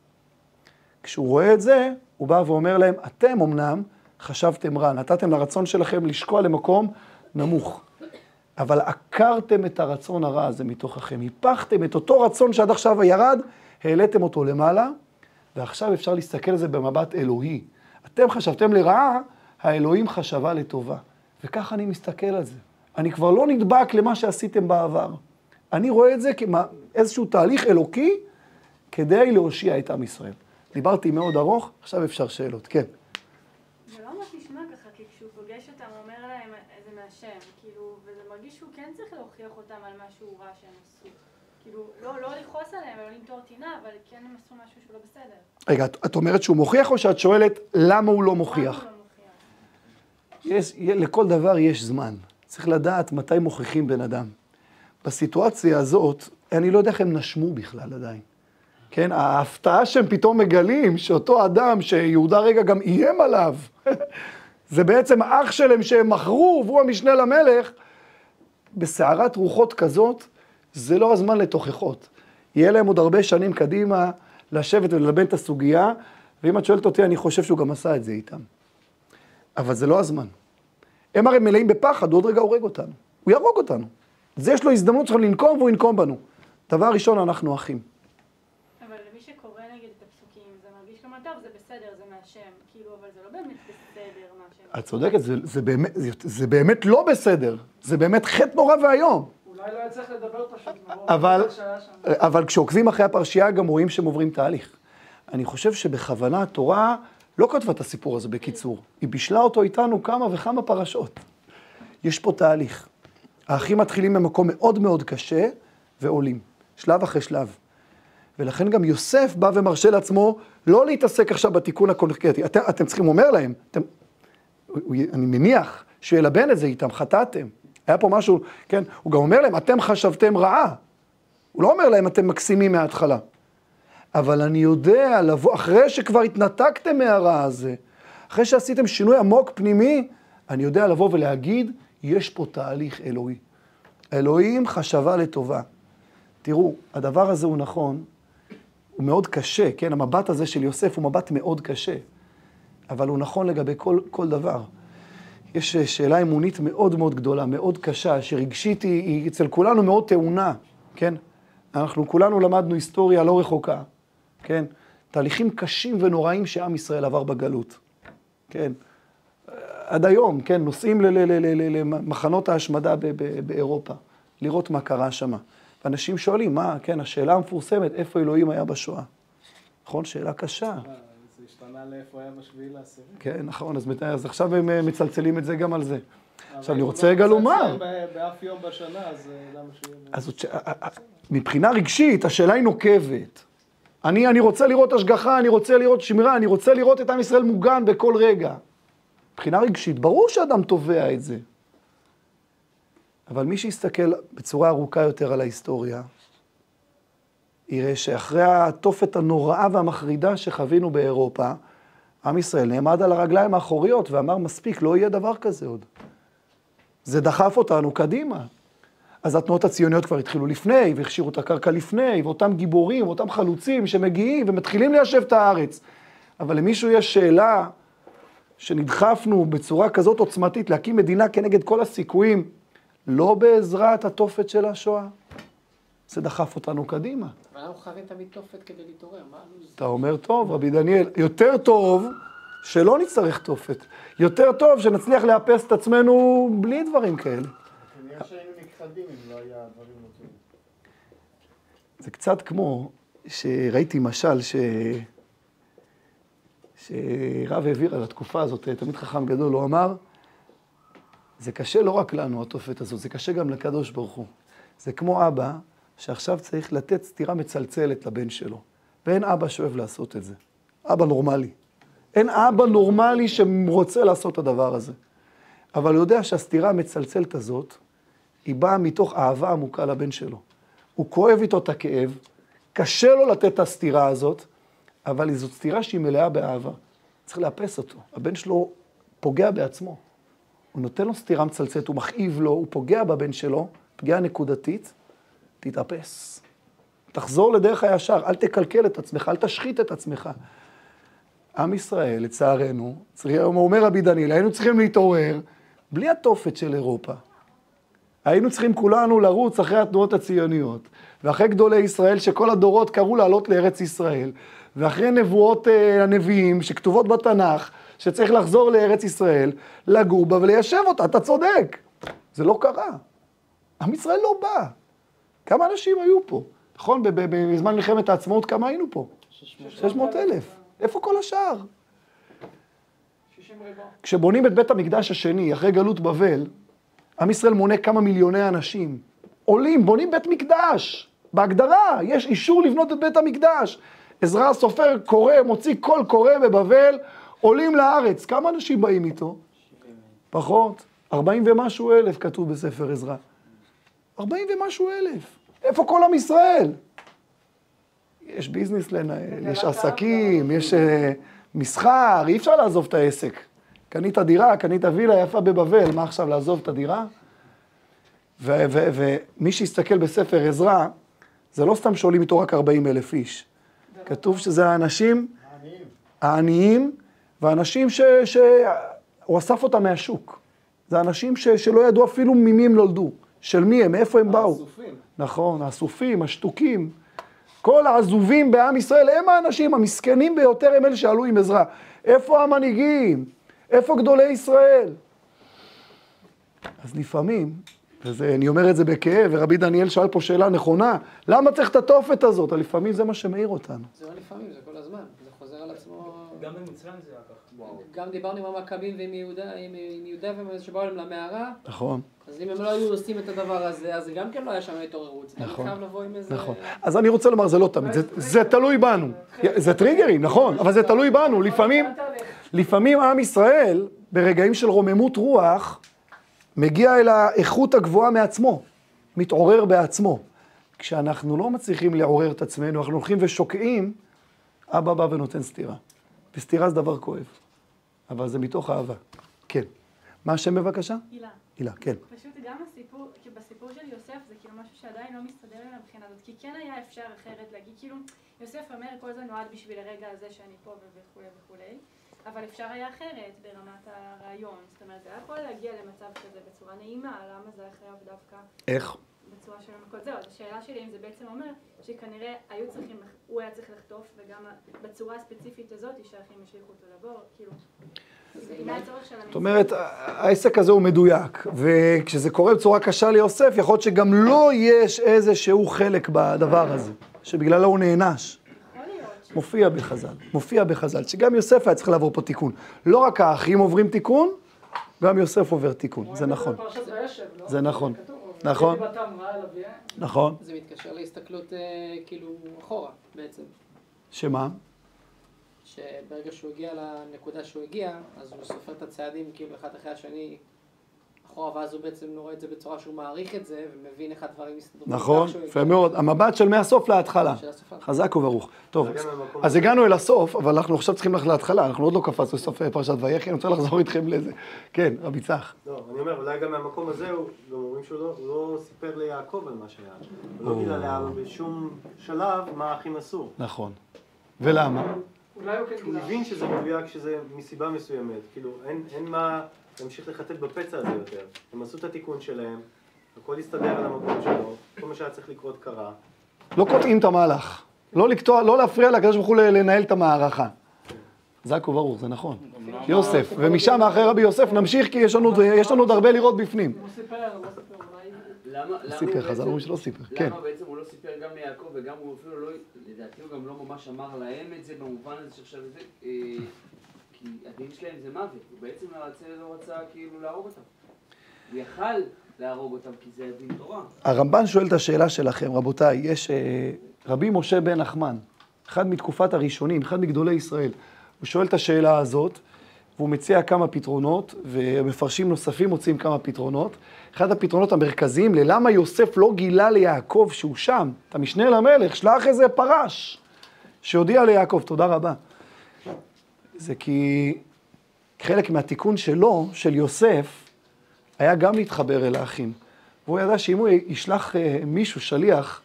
כשהוא רואה את זה, הוא בא ואומר להם, אתם אמנם חשבתם רע, נתתם לרצון שלכם לשקוע למקום נמוך. אבל עקרתם את הרצון הרע הזה מתוככם, היפכתם את אותו רצון שעד עכשיו ירד, העליתם אותו למעלה, ועכשיו אפשר להסתכל על זה במבט אלוהי. אתם חשבתם לרעה, האלוהים חשבה לטובה. וכך אני מסתכל על זה. אני כבר לא נדבק למה שעשיתם בעבר. אני רואה את זה כאיזשהו תהליך אלוקי, כדי להושיע את עם ישראל. דיברתי מאוד ארוך, עכשיו אפשר שאלות. כן. זה לא ממש נשמע ככה, כי כשהוא פוגש אותם, הוא אומר להם איזה מהשם, כאילו, וזה מרגיש שהוא כן צריך להוכיח אותם על משהו רע שהם עשו. כאילו, לא לכעוס עליהם, ולא למתור טינה, אבל כן הם עשו משהו שהוא לא בסדר. רגע, את אומרת שהוא מוכיח, או שאת שואלת למה הוא לא מוכיח? למה הוא לא מוכיח? לכל דבר יש זמן. צריך לדעת מתי מוכיחים בן אדם. בסיטואציה הזאת, אני לא יודע איך הם נשמו בכלל עדיין. כן, ההפתעה שהם פתאום מגלים שאותו אדם שיהודה רגע גם איים עליו, זה בעצם אח שלהם שהם מכרו, והוא המשנה למלך, בסערת רוחות כזאת, זה לא הזמן לתוכחות. יהיה להם עוד הרבה שנים קדימה לשבת וללבן את הסוגיה, ואם את שואלת אותי, אני חושב שהוא גם עשה את זה איתם. אבל זה לא הזמן. הם הרי מלאים בפחד, הוא עוד רגע הורג אותנו. הוא ירוג אותנו. זה יש לו הזדמנות שלנו לנקום, והוא ינקום בנו. דבר ראשון, אנחנו אחים. אבל למי שקורא נגד את הפסוקים, זה מרגיש כמה טוב, זה בסדר, זה מהשם. כאילו, אבל זה לא באמת בסדר מה שהם. את צודקת, זה באמת לא בסדר. זה באמת חטא נורא והיום. אולי לא היה צריך לדבר פשוט. אבל כשעוקבים אחרי הפרשייה, גם רואים שהם עוברים תהליך. אני חושב שבכוונה התורה לא כתבה את הסיפור הזה בקיצור. היא בישלה אותו איתנו כמה וכמה פרשות. יש פה תהליך. האחים מתחילים במקום מאוד מאוד קשה ועולים, שלב אחרי שלב. ולכן גם יוסף בא ומרשה לעצמו לא להתעסק עכשיו בתיקון הקונקרטי. אתם צריכים אומר להם, אני מניח שהוא ילבן את זה איתם, חטאתם. היה פה משהו, כן? הוא גם אומר להם, אתם חשבתם רעה. הוא לא אומר להם, אתם מקסימים מההתחלה. אבל אני יודע לבוא, אחרי שכבר התנתקתם מהרע הזה, אחרי שעשיתם שינוי עמוק פנימי, אני יודע לבוא ולהגיד, יש פה תהליך אלוהי. אלוהים חשבה לטובה. תראו, הדבר הזה הוא נכון, הוא מאוד קשה, כן? המבט הזה של יוסף הוא מבט מאוד קשה, אבל הוא נכון לגבי כל דבר. יש שאלה אמונית מאוד מאוד גדולה, מאוד קשה, שרגשית היא אצל כולנו מאוד טעונה, כן? אנחנו כולנו למדנו היסטוריה לא רחוקה, כן? תהליכים קשים ונוראים שעם ישראל עבר בגלות, כן? עד היום, כן? נוסעים למחנות ההשמדה באירופה, לראות מה קרה שם. ואנשים שואלים, מה, כן, השאלה המפורסמת, איפה אלוהים היה בשואה? נכון? שאלה קשה. זה השתנה לאיפה היה בשביעי לעשירי. כן, נכון, אז עכשיו הם מצלצלים את זה גם על זה. עכשיו, אני רוצה רגע לומר. באף יום בשנה, אז למה שיהיה... אז מבחינה רגשית, השאלה היא נוקבת. אני רוצה לראות השגחה, אני רוצה לראות שמירה, אני רוצה לראות את עם ישראל מוגן בכל רגע. מבחינה רגשית, ברור שאדם תובע את זה. אבל מי שיסתכל בצורה ארוכה יותר על ההיסטוריה, יראה שאחרי התופת הנוראה והמחרידה שחווינו באירופה, עם ישראל נעמד על הרגליים האחוריות ואמר, מספיק, לא יהיה דבר כזה עוד. זה דחף אותנו קדימה. אז התנועות הציוניות כבר התחילו לפני, והכשירו את הקרקע לפני, ואותם גיבורים, ואותם חלוצים שמגיעים ומתחילים ליישב את הארץ. אבל למישהו יש שאלה שנדחפנו בצורה כזאת עוצמתית להקים מדינה כנגד כל הסיכויים, לא בעזרת התופת של השואה. זה דחף אותנו קדימה. אבל אנחנו חייבים תמיד תופת כדי להתעורר, מה? אתה אומר טוב, רבי דניאל, יותר טוב שלא נצטרך תופת. יותר טוב שנצליח לאפס את עצמנו בלי דברים כאלה. כנראה שהיינו נכחדים אם לא היה דברים נותנים. זה קצת כמו שראיתי משל שרב העביר על התקופה הזאת, תמיד חכם גדול, הוא אמר, זה קשה לא רק לנו, התופת הזאת, זה קשה גם לקדוש ברוך הוא. זה כמו אבא שעכשיו צריך לתת סתירה מצלצלת לבן שלו. ואין אבא שאוהב לעשות את זה. אבא נורמלי. אין אבא נורמלי שרוצה לעשות את הדבר הזה. אבל הוא יודע שהסתירה המצלצלת הזאת, היא באה מתוך אהבה עמוקה לבן שלו. הוא כואב איתו את הכאב, קשה לו לתת את הסתירה הזאת, אבל זאת סתירה שהיא מלאה באהבה. צריך לאפס אותו. הבן שלו פוגע בעצמו. הוא נותן לו סתירה מצלצלת, הוא מכאיב לו, הוא פוגע בבן שלו, פגיעה נקודתית, תתאפס. תחזור לדרך הישר, אל תקלקל את עצמך, אל תשחית את עצמך. עם ישראל, לצערנו, אומר רבי דניאל, היינו צריכים להתעורר בלי התופת של אירופה. היינו צריכים כולנו לרוץ אחרי התנועות הציוניות, ואחרי גדולי ישראל שכל הדורות קראו לעלות לארץ ישראל, ואחרי נבואות הנביאים שכתובות בתנ"ך, שצריך לחזור לארץ ישראל, לגור בה וליישב אותה, אתה צודק. זה לא קרה. עם ישראל לא בא. כמה אנשים היו פה? נכון, בזמן מלחמת העצמאות, כמה היינו פה? 600,000. איפה כל השאר? 60 ריבוע. כשבונים את בית המקדש השני, אחרי גלות בבל, עם ישראל מונה כמה מיליוני אנשים. עולים, בונים בית מקדש. בהגדרה, יש אישור לבנות את בית המקדש. עזרא הסופר קורא, מוציא קול קורא בבבל, עולים לארץ. כמה אנשים באים איתו? 70,000. פחות. 40 ומשהו אלף כתוב בספר עזרא. 40 ומשהו אלף. איפה כל עם ישראל? יש ביזנס לנהל, יש עסקים, יש מסחר, אי אפשר לעזוב את העסק. קנית דירה, קנית וילה יפה בבבל, מה עכשיו לעזוב את הדירה? ומי שיסתכל בספר עזרא, זה לא סתם שעולים איתו רק 40,000 איש. כתוב שזה האנשים העניים, והאנשים שהוא אסף אותם מהשוק. זה האנשים שלא ידעו אפילו ממי הם נולדו, של מי הם, מאיפה הם באו. האסופים. נכון, האסופים, השתוקים. כל העזובים בעם ישראל הם האנשים המסכנים ביותר, הם אלה שעלו עם עזרא. איפה המנהיגים? איפה גדולי ישראל? אז לפעמים, אני אומר את זה בכאב, ורבי דניאל שאל פה שאלה נכונה, למה צריך את התופת הזאת? לפעמים זה מה שמאיר אותנו. זה לא לפעמים, זה כל הזמן, זה חוזר על עצמו. גם במצרים זה היה ככה. גם דיברנו עם המכבים ועם יהודה שבאו להם למערה, נכון. אז אם הם לא היו עושים את הדבר הזה, אז גם כן לא היה שם התעוררות. זה נכון. חייב לבוא עם איזה... נכון. אז אני רוצה לומר, זה לא תמיד, זה תלוי בנו. זה טריגרים, נכון, אבל זה תלוי בנו. לפעמים עם ישראל, ברגעים של רוממות רוח, מגיע אל האיכות הגבוהה מעצמו, מתעורר בעצמו. כשאנחנו לא מצליחים לעורר את עצמנו, אנחנו הולכים ושוקעים, אבא בא ונותן סתירה. וסתירה זה דבר כואב, אבל זה מתוך אהבה. כן. מה השם בבקשה? הילה. הילה, כן. פשוט גם הסיפור, כי בסיפור של יוסף זה כאילו משהו שעדיין לא מסתדר עם הבחינה הזאת, כי כן היה אפשר אחרת להגיד, כאילו, יוסף אומר כל זה נועד בשביל הרגע הזה שאני פה וכולי וכולי, אבל אפשר היה אחרת ברמת הרעיון, זאת אומרת, זה היה יכול להגיע למצב כזה בצורה נעימה, למה זה היה חייב דווקא? איך? בצורה של המקות. זהו, אז השאלה שלי אם זה בעצם אומר שכנראה היו צריכים, הוא היה צריך לחטוף, וגם בצורה הספציפית הזאת שהאחים השליחו אותו לבור, כאילו, אם היה צורך של המצווה. זאת אומרת, העסק הזה הוא מדויק, וכשזה קורה בצורה קשה ליוסף, יכול להיות שגם לא יש איזשהו חלק בדבר הזה, שבגללו הוא נענש. מופיע בחז"ל, שגם יוסף היה צריך לעבור פה תיקון. לא רק האחים עוברים תיקון, גם יוסף עובר תיקון, זה נכון. זה נכון. נכון. נכון. זה מתקשר להסתכלות כאילו אחורה בעצם. שמה? שברגע שהוא הגיע לנקודה שהוא הגיע, אז הוא סופר את הצעדים כאילו אחד אחרי השני אחורה, ואז הוא בעצם רואה את זה בצורה שהוא מעריך את זה, ומבין איך הדברים מסתדרים. נכון, יפה מאוד. המבט של מהסוף להתחלה. חזק וברוך. טוב, אז הגענו אל הסוף, אבל אנחנו עכשיו צריכים ללכת להתחלה, אנחנו עוד לא קפצנו לסוף פרשת ויחי, אני רוצה לחזור איתכם לזה. כן, רבי צח. לא, אני אומר, אולי גם מהמקום הזה, גם אומרים שהוא לא סיפר ליעקב על מה שהיה. הוא לא גילה לאבא בשום שלב מה האחים עשו. נכון. ולמה? הוא הבין שזה מדויק, שזה מסיבה מסוימת. כאילו, אין מה להמשיך לחטט בפצע הזה יותר. הם עשו את התיקון שלהם, הכל הסתדר על המקום שלו, כל מה שהיה צריך לקרות קרה. לא קוטעים את המהלך. לא לקטוע, לא להפריע לקדוש ברוך הוא לנהל את המערכה. זק וברוך, זה נכון. יוסף, ומשם אחרי רבי יוסף נמשיך, כי יש לנו עוד הרבה לראות בפנים. הוא סיפר, לא סיפר, חז"ל אומרים שלא סיפר, כן. למה בעצם הוא לא סיפר גם ליעקב, וגם הוא אפילו לא, לדעתי הוא גם לא ממש אמר להם את זה במובן הזה שעכשיו זה, כי הדין שלהם זה מוות, הוא בעצם לא רצה כאילו להרוג אותם. הוא יכל להרוג אותם כי זה הדין תורה. הרמב"ן שואל את השאלה שלכם, רבותיי, יש רבי משה בן נחמן, אחד מתקופת הראשונים, אחד מגדולי ישראל, הוא שואל את השאלה הזאת, והוא מציע כמה פתרונות, ומפרשים נוספים מוצאים כמה פתרונות. אחד הפתרונות המרכזיים ללמה יוסף לא גילה ליעקב שהוא שם, את המשנה למלך, שלח איזה פרש, שהודיע ליעקב, תודה רבה. זה כי חלק מהתיקון שלו, של יוסף, היה גם להתחבר אל האחים. והוא ידע שאם הוא ישלח מישהו, שליח,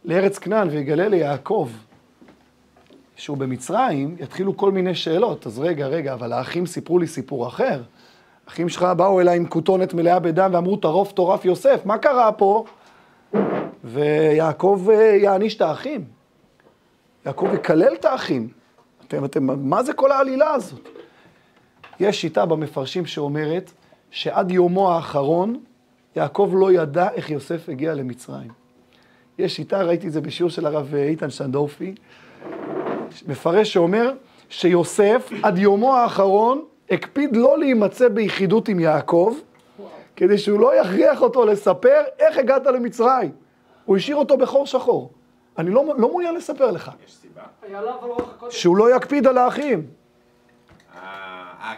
לארץ כנען ויגלה ליעקב, שהוא במצרים, יתחילו כל מיני שאלות. אז רגע, אבל האחים סיפרו לי סיפור אחר. האחים שלך באו אליי עם כותונת מלאה בדם ואמרו, טרוף יוסף, מה קרה פה? ויעקב יעניש את האחים. יעקב יקלל את האחים. מה זה כל העלילה הזאת? יש שיטה במפרשים שאומרת שעד יומו האחרון, יעקב לא ידע איך יוסף הגיע למצרים. יש שיטה, ראיתי את זה בשיעור של הרב איתן שנדורפי, מפרש שאומר שיוסף עד יומו האחרון הקפיד לא להימצא ביחידות עם יעקב, כדי שהוא לא יכריח אותו לספר איך הגעת למצרים. הוא השאיר אותו בחור שחור. אני לא מעוניין לספר לך. יש סיבה? שהוא לא יקפיד על האחים.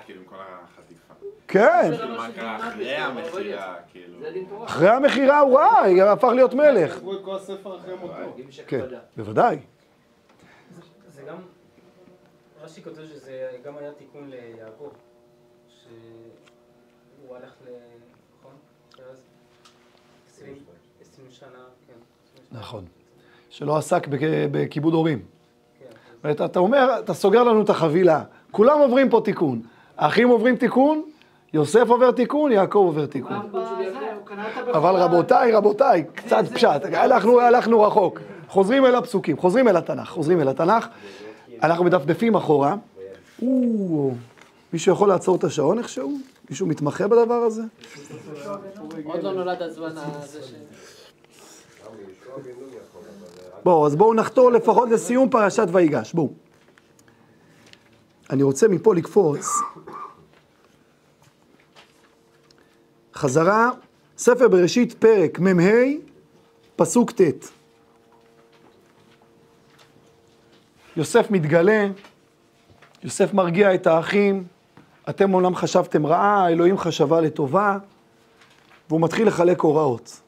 כאילו עם כל החטיפה. כן. כאילו מה קרה אחרי המכירה, כאילו. אחרי המכירה הוא ראה, הפך להיות מלך. עברו את כל הספר אחרי מותו. כן, בוודאי. זה גם, רש"י כותב שזה גם היה תיקון ליעקב, שהוא הלך נכון? אז 20 שנה, כן. נכון. שלא עסק בכיבוד הורים. אתה אומר, אתה סוגר לנו את החבילה. כולם עוברים פה תיקון. האחים עוברים תיקון, יוסף עובר תיקון, יעקב עובר תיקון. אבל רבותיי, קצת פשט, הלכנו רחוק. חוזרים אל הפסוקים, חוזרים אל התנ"ך. אנחנו מדפדפים אחורה. מישהו יכול לעצור את השעון איכשהו? מישהו מתמחה בדבר הזה? עוד לא נולד הזמן הזה ש... אז בואו נחתור לפחות לסיום פרשת ויגש. בואו. אני רוצה מפה לקפוץ. חזרה, ספר בראשית פרק מ"ה, פסוק ט'. יוסף מתגלה, יוסף מרגיע את האחים, אתם אומנם חשבתם רעה, אלוהים חשבה לטובה, והוא מתחיל לחלק הוראות.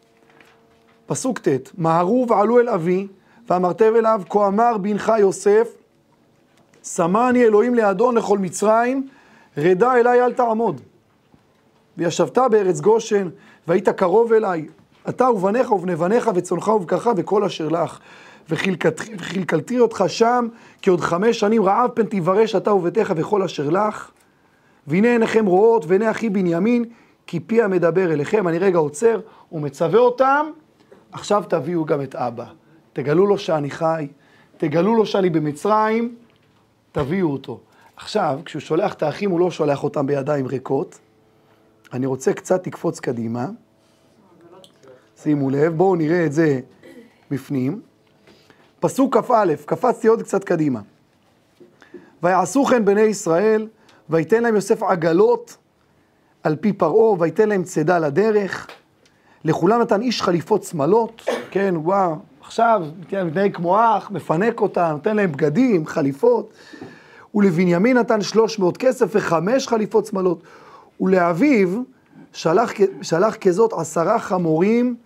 פסוק ט', מהרו ועלו אל אבי, ואמרתם אליו, כה אמר בנך יוסף, שמני אלוהים לאדון לכל מצרים, רדה אליי אל תעמוד. וישבת בארץ גושן, והיית קרוב אליי, אתה ובניך ובני בניך וצונך ובקרך וכל אשר לך. וחילקלתי אותך שם, כי עוד 5 שנים רעב פן תיברש אתה וביתך וכל אשר לך. והנה עיניכם רואות, ועיני אחי בנימין, כי פי המדבר אליכם. אני רגע עוצר, הוא מצווה אותם, עכשיו תביאו גם את אבא. תגלו לו שאני חי, תגלו לו שאני במצרים, תביאו אותו. עכשיו, כשהוא שולח את האחים, הוא לא שולח אותם בידיים ריקות. אני רוצה קצת לקפוץ קדימה. שימו לב, בואו נראה את זה בפנים. פסוק כ"א, קפצתי עוד קצת קדימה. ויעשו כן בני ישראל, ויתן להם יוסף עגלות על פי פרעה, ויתן להם צידה לדרך. לכולם נתן איש חליפות שמלות, כן, וואו, עכשיו מתנהג כמו אח, מפנק אותם, נותן להם בגדים, חליפות. ולבנימין נתן 300 כסף ו5 חליפות שמלות. ולאביו שלח כזאת 10 חמורים,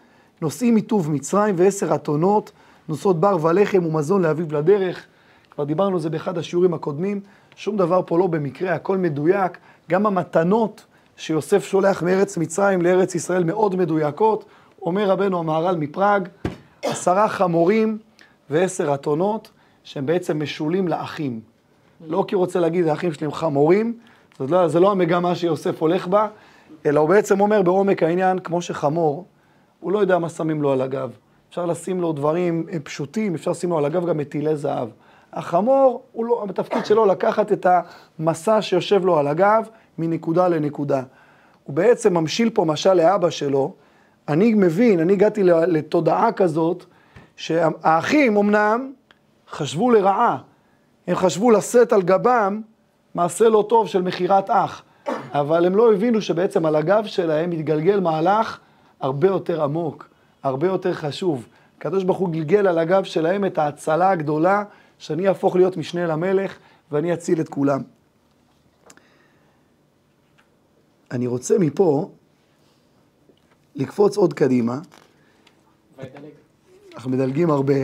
נושאים מטוב מצרים ו10 אתונות, נושאות בר ולחם ומזון לאביו לדרך. כבר דיברנו על זה באחד השיעורים הקודמים, שום דבר פה לא במקרה, הכל מדויק. גם המתנות שיוסף שולח מארץ מצרים לארץ ישראל מאוד מדויקות. אומר רבנו המהר"ל מפראג, 10 חמורים ו10 אתונות, שהם בעצם משולים לאחים. לא כי רוצה להגיד, האחים שלהם חמורים, זה לא המגמה שיוסף הולך בה, אלא הוא בעצם אומר בעומק העניין, כמו שחמור, הוא לא יודע מה שמים לו על הגב. אפשר לשים לו דברים פשוטים, אפשר לשים לו על הגב גם מטילי זהב. החמור, התפקיד שלו לקחת את המסע שיושב לו על הגב מנקודה לנקודה. הוא בעצם ממשיל פה משל לאבא שלו. אני מבין, אני הגעתי לתודעה כזאת, שהאחים אמנם חשבו לרעה, הם חשבו לשאת על גבם מעשה לא טוב של מחירת אח, אבל הם לא הבינו שבעצם על הגב שלהם מתגלגל מהלך הרבה יותר עמוק, הרבה יותר חשוב. הקדוש ברוך הוא גלגל על הגב שלהם את ההצלה הגדולה, שאני אהפוך להיות משנה למלך ואני אציל את כולם. אני רוצה מפה לקפוץ עוד קדימה. אנחנו מדלגים הרבה.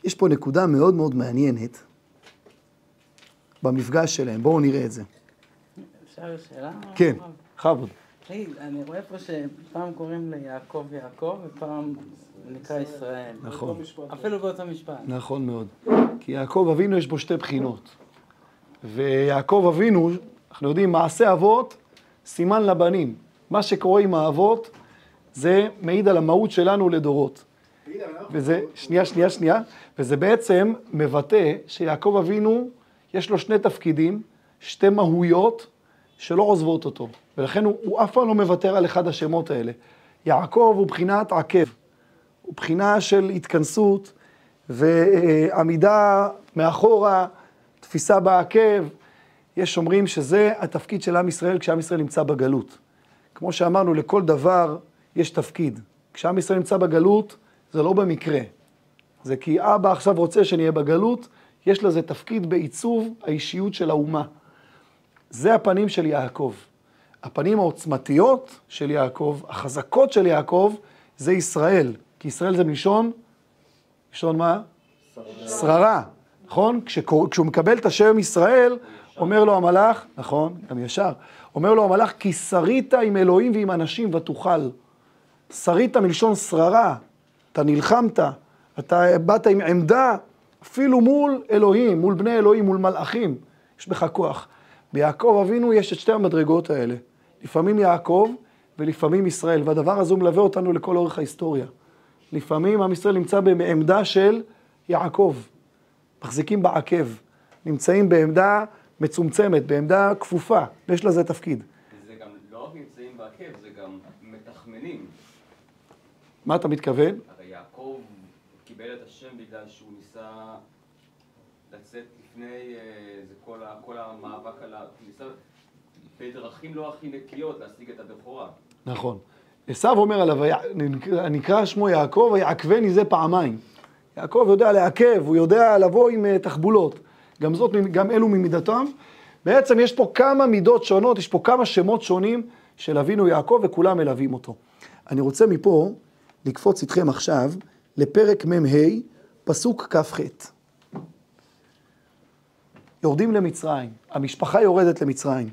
יש פה נקודה מאוד מאוד מעניינת במפגש שלהם. בואו נראה את זה. אפשר שאלה? כן, חבוד. אני רואה פה שפעם קוראים ליעקב יעקב ופעם נקרא ישראל. נכון. אפילו באותו משפט. נכון מאוד. כי יעקב אבינו יש בו 2 בחינות. ויעקב אבינו, אנחנו יודעים, מעשה אבות, סימן לבנים. מה שקורה עם האבות, זה מעיד על המהות שלנו לדורות. וזה, שנייה. וזה בעצם מבטא שיעקב אבינו, יש לו 2 תפקידים, 2 מהויות שלא עוזבות אותו. ולכן הוא אף פעם לא מוותר על אחד השמות האלה. יעקב הוא בחינת עקב. הוא בחינה של התכנסות ועמידה מאחורה, תפיסה בעקב. יש אומרים שזה התפקיד של עם ישראל כשעם ישראל נמצא בגלות. כמו שאמרנו, לכל דבר יש תפקיד. כשעם ישראל נמצא בגלות, זה לא במקרה. זה כי אבא עכשיו רוצה שנהיה בגלות, יש לזה תפקיד בעיצוב האישיות של האומה. זה הפנים של יעקב. הפנים העוצמתיות של יעקב, החזקות של יעקב, זה ישראל. כי ישראל זה מלשון מה? שררה. נכון? כשהוא מקבל את השם ישראל, אומר לו המלאך, נכון, גם ישר, אומר לו המלאך, כי שרית עם אלוהים ועם אנשים ותוכל. שרית מלשון שררה, אתה נלחמת, אתה באת עם עמדה, אפילו מול אלוהים, מול בני אלוהים, מול מלאכים, יש בך כוח. ביעקב אבינו יש את 2 המדרגות האלה, לפעמים יעקב ולפעמים ישראל, והדבר הזה מלווה אותנו לכל אורך ההיסטוריה. לפעמים עם ישראל נמצא בעמדה של יעקב, מחזיקים בעקב, נמצאים בעמדה מצומצמת, בעמדה כפופה, ויש לזה תפקיד. זה גם לא רק נמצאים בעקב, זה גם מתחמנים. מה אתה מתכוון? הרי יעקב קיבל את השם בגלל שהוא ניסה לצאת לפני כל המאבק על הכניסה, בדרכים לא הכי נקיות להשיג את הבכורה. נכון. עשיו אומר עליו, נקרא שמו יעקב, ויעקבני זה פעמיים. יעקב יודע לעכב, הוא יודע לבוא עם תחבולות. גם אלו ממידתם. בעצם יש פה כמה מידות שונות, יש פה כמה שמות שונים של אבינו יעקב, וכולם מלווים אותו. אני רוצה מפה לקפוץ איתכם עכשיו לפרק מ"ה, פסוק כ"ח. יורדים למצרים, המשפחה יורדת למצרים.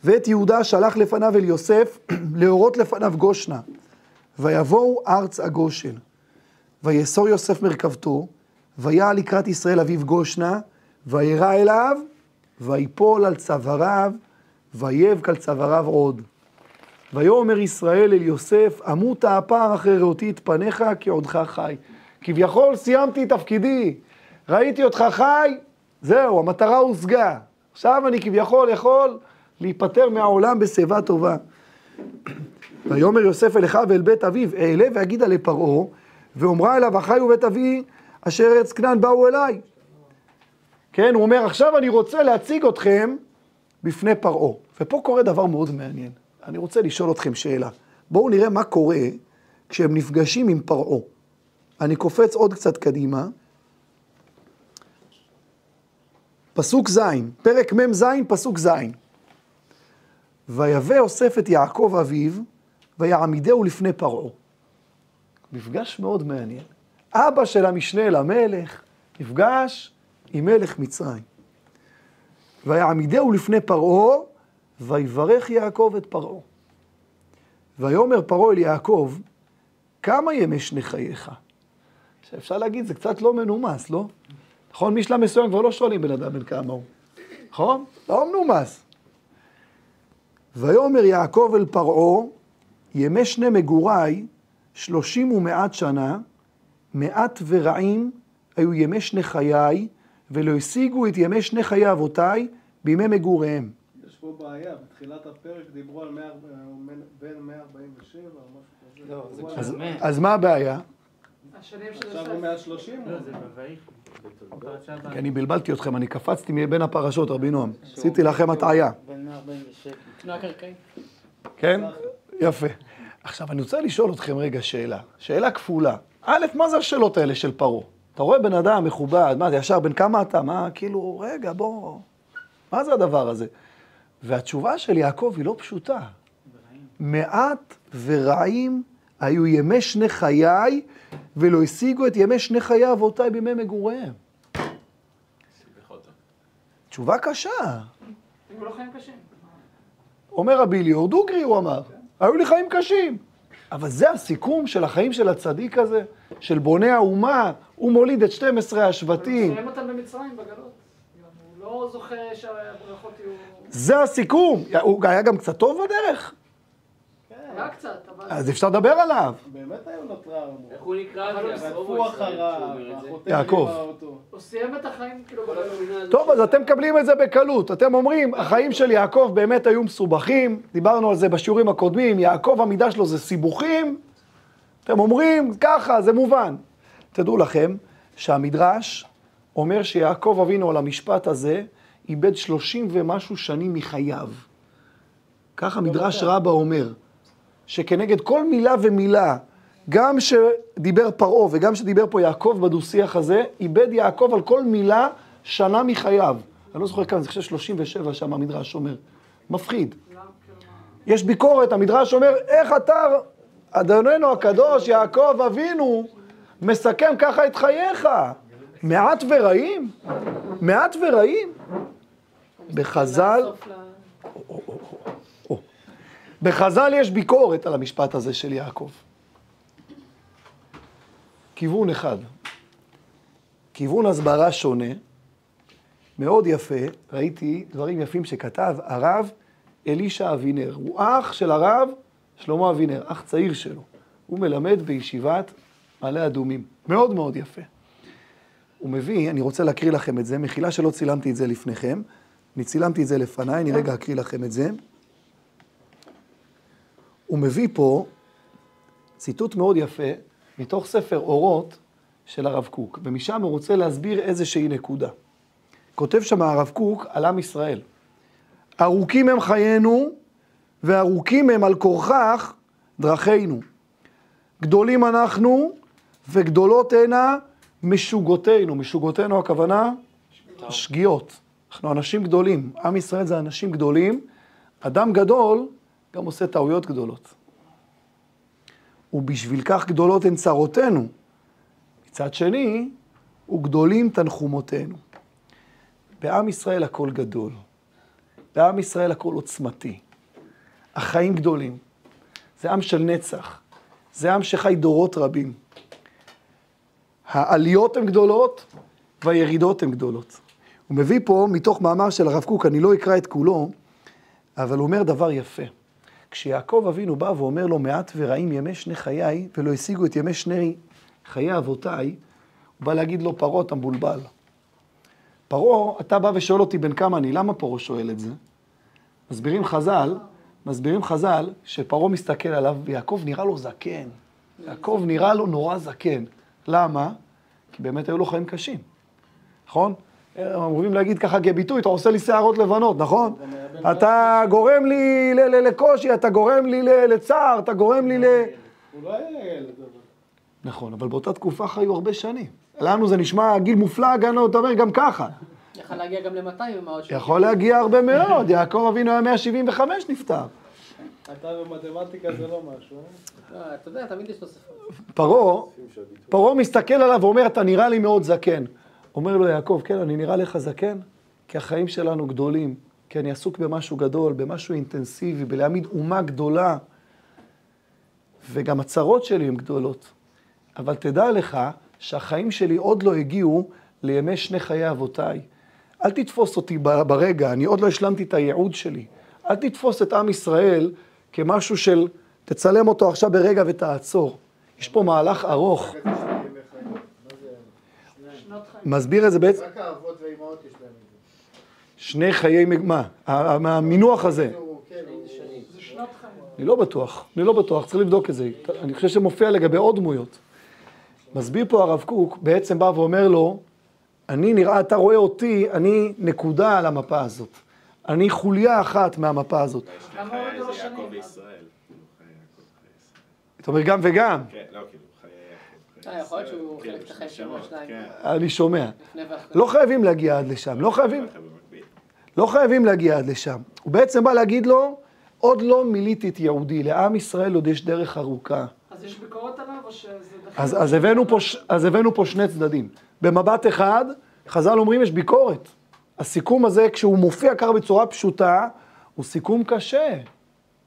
ואת יהודה שלח לפניו אל יוסף להורות לפניו גושנה. ויבואו ארץ הגושן. ויסור יוסף מרכבתו, ויעל לקראת ישראל אביו גושנה, וירא אליו, ויפול על צוואריו, ויבק על צוואריו עוד. ויאמר ישראל אל יוסף, אמות הפעם אחרי ראותי את פניך כי עודך חי. כביכול סיימתי את תפקידי, ראיתי אותך חי, זהו, המטרה הושגה. עכשיו אני כביכול יכול להיפטר מהעולם בשיבה טובה. ויאמר יוסף אל אחיו ואל בית אביו, אעלה ואגידה לפרעה, ואומרה אליו, אחי ובית אבי אשר ארץ כנען באו אליי. כן, הוא אומר, עכשיו אני רוצה להציג אתכם בפני פרעה. ופה קורה דבר מאוד מעניין. אני רוצה לשאול אתכם שאלה. בואו נראה מה קורה כשהם נפגשים עם פרעה. אני קופץ עוד קצת קדימה. פסוק ז', פרק מ' ז', פסוק ז'. ויבא יוסף את יעקב אביו, ויעמידהו לפני פרעה. מפגש מאוד מעניין. אבא של המשנה למלך נפגש עם מלך מצרים. ויעמידהו לפני פרעה, ויברך יעקב את פרעה. ויאמר פרעה אל יעקב, כמה ימי שני חייך? שאפשר להגיד, זה קצת לא מנומס, לא? נכון, משלב מסוים כבר לא שואלים בן אדם בן כמה הוא. נכון? לא מנומס. ויאמר יעקב אל פרעה, ימי שני מגורי, 30 שנה, 100 ורעים, היו ימי שני חיי, ולא השיגו את ימי שני חיי אבותיי בימי מגוריהם. יש פה בעיה, בתחילת הפרק דיברו על בין 147 או משהו כזה. אז מה הבעיה? עכשיו הוא 130? לא, זה בוואי. כי אני בלבלתי אתכם, אני קפצתי מבין הפרשות, רבי נועם. עשיתי לכם הטעיה. בין 147. תנועה קרקעי. כן? יפה. עכשיו, אני רוצה לשאול אתכם רגע שאלה. שאלה כפולה. א', מה זה השאלות האלה של פרעה? אתה רואה בן אדם מכובד, מה זה ישר, בן כמה אתה? מה, כאילו, רגע, בוא. מה זה הדבר הזה? והתשובה של יעקב היא לא פשוטה. 100 ורעים היו ימי שני חיי, ולא השיגו את ימי שני חיי אבותיי בימי מגוריהם. תשובה קשה. היו לו חיים קשים. אומר רבי ליאור, דוגרי הוא אמר, היו לי חיים קשים. אבל זה הסיכום של החיים של הצדיק הזה, של בוני האומה, הוא מוליד את 12 השבטים. הוא מסיים אותם במצרים בגלות. הוא לא זוכה שהברכות יהיו... זה הסיכום. הוא היה גם קצת טוב בדרך. היה קצת, אבל... אז אפשר לדבר עליו. באמת היו לו טראומות. איך הוא נקרא? רדפו אחריו, יעקב. הוא סיים את החיים כאילו... טוב, אז אתם מקבלים את זה בקלות. אתם אומרים, החיים של יעקב באמת היו מסובכים. דיברנו על זה בשיעורים הקודמים. יעקב, המידה שלו זה סיבוכים. אתם אומרים, ככה, זה מובן. תדעו לכם שהמדרש אומר שיעקב אבינו על המשפט הזה, איבד 30 ומשהו שנים מחייו. ככה מדרש רבא אומר, שכנגד כל מילה ומילה, גם שדיבר פרעה וגם שדיבר פה יעקב בדו-שיח הזה, איבד יעקב על כל מילה שנה מחייו. אני לא זוכר כמה, זה חושב 37 שם המדרש אומר. מפחיד. יש ביקורת, המדרש אומר, איך אתה, אדוננו הקדוש, יעקב אבינו, מסכם ככה את חייך? 100 ורעים? 100 ורעים? בחז"ל... בחז"ל יש ביקורת על המשפט הזה של יעקב. כיוון אחד. כיוון הסברה שונה, מאוד יפה, ראיתי דברים יפים שכתב הרב אלישע אבינר. הוא אח של הרב שלמה אבינר, אח צעיר שלו. הוא מלמד בישיבת מעלה אדומים. מאוד מאוד יפה. הוא מביא, אני רוצה להקריא לכם את זה, מחילה שלא צילמתי את זה לפניכם. אני צילמתי את זה לפניי, אני רגע אקריא לכם את זה. הוא מביא פה ציטוט מאוד יפה מתוך ספר אורות של הרב קוק, ומשם הוא רוצה להסביר איזושהי נקודה. כותב שם הרב קוק על עם ישראל. ארוכים הם חיינו, וארוכים הם על כורכך דרכינו. גדולים אנחנו, וגדולות הנה משוגותינו. משוגותינו הכוונה שגיאות. אנחנו אנשים גדולים. עם ישראל זה אנשים גדולים. אדם גדול גם עושה טעויות גדולות. ובשביל כך גדולות הן צרותינו. מצד שני, וגדולים תנחומותינו. בעם ישראל הכל גדול. בעם ישראל הכל עוצמתי. החיים גדולים. זה עם של נצח. זה עם שחי דורות רבים. העליות הן גדולות והירידות הן גדולות. הוא מביא פה מתוך מאמר של הרב קוק, אני לא אקרא את כולו, אבל הוא אומר דבר יפה. כשיעקב אבינו בא ואומר לו מעט ורעים ימי שני חיי, ולא השיגו את ימי שני חיי אבותיי, הוא בא להגיד לו פרעה אתה מבולבל. פרעה, אתה בא ושואל אותי בן כמה אני, למה פרעה שואל את זה? מסבירים חז"ל שפרעה מסתכל עליו ויעקב נראה לו זקן. יעקב נראה לו נורא זקן. למה? כי באמת היו לו חיים קשים. נכון? אמורים להגיד ככה כביטוי, אתה עושה לי שערות לבנות, נכון? אתה גורם לי לקושי, אתה גורם לי לצער, אתה גורם לי הוא לא היה ילד. נכון, אבל באותה תקופה חיו הרבה שנים. לנו זה נשמע גיל מופלג, אתה אומר גם ככה. יכול להגיע גם ל-200 ומאות שנים. יכול להגיע הרבה מאוד, יעקב אבינו היה 175 נפטר. אתה במתמטיקה זה לא משהו, אתה יודע, תמיד יש לו ספר. פרעה מסתכל עליו ואומר, אתה נראה לי מאוד זקן. אומר לו יעקב, כן, אני נראה לך זקן, כי החיים שלנו גדולים, כי אני עסוק במשהו גדול, במשהו אינטנסיבי, בלהעמיד אומה גדולה, וגם הצרות שלי הן גדולות. אבל תדע לך שהחיים שלי עוד לא הגיעו לימי שני חיי אבותיי. אל תתפוס אותי ברגע, אני עוד לא השלמתי את הייעוד שלי. אל תתפוס את עם ישראל כמשהו של, תצלם אותו עכשיו ברגע ותעצור. יש פה מהלך ארוך. מסביר את זה בעצם. רק האבות והאימהות יש להם את זה. שני חיי, מה? המינוח הזה. אני לא בטוח, צריך לבדוק את זה. אני חושב שמופיע לגבי עוד דמויות. מסביר פה הרב קוק, בעצם בא ואומר לו, אני נראה, אתה רואה אותי, אני נקודה על המפה הזאת. אני חוליה אחת מהמפה הזאת. חיי זה יעקב וישראל. אתה אומר גם וגם. כן, לא, כאילו, חיי יעקב. יכול להיות שהוא חלק את החיים שלו שניים. אני שומע. לא חייבים להגיע עד לשם, לא חייבים להגיע עד לשם. הוא בעצם בא להגיד לו, עוד לא מיליתי את יהודי, לעם ישראל עוד יש דרך ארוכה. אז יש ביקורת עליו או שזה... אז הבאנו פה שני צדדים. במבט אחד, חז"ל אומרים יש ביקורת. הסיכום הזה, כשהוא מופיע ככה בצורה פשוטה, הוא סיכום קשה.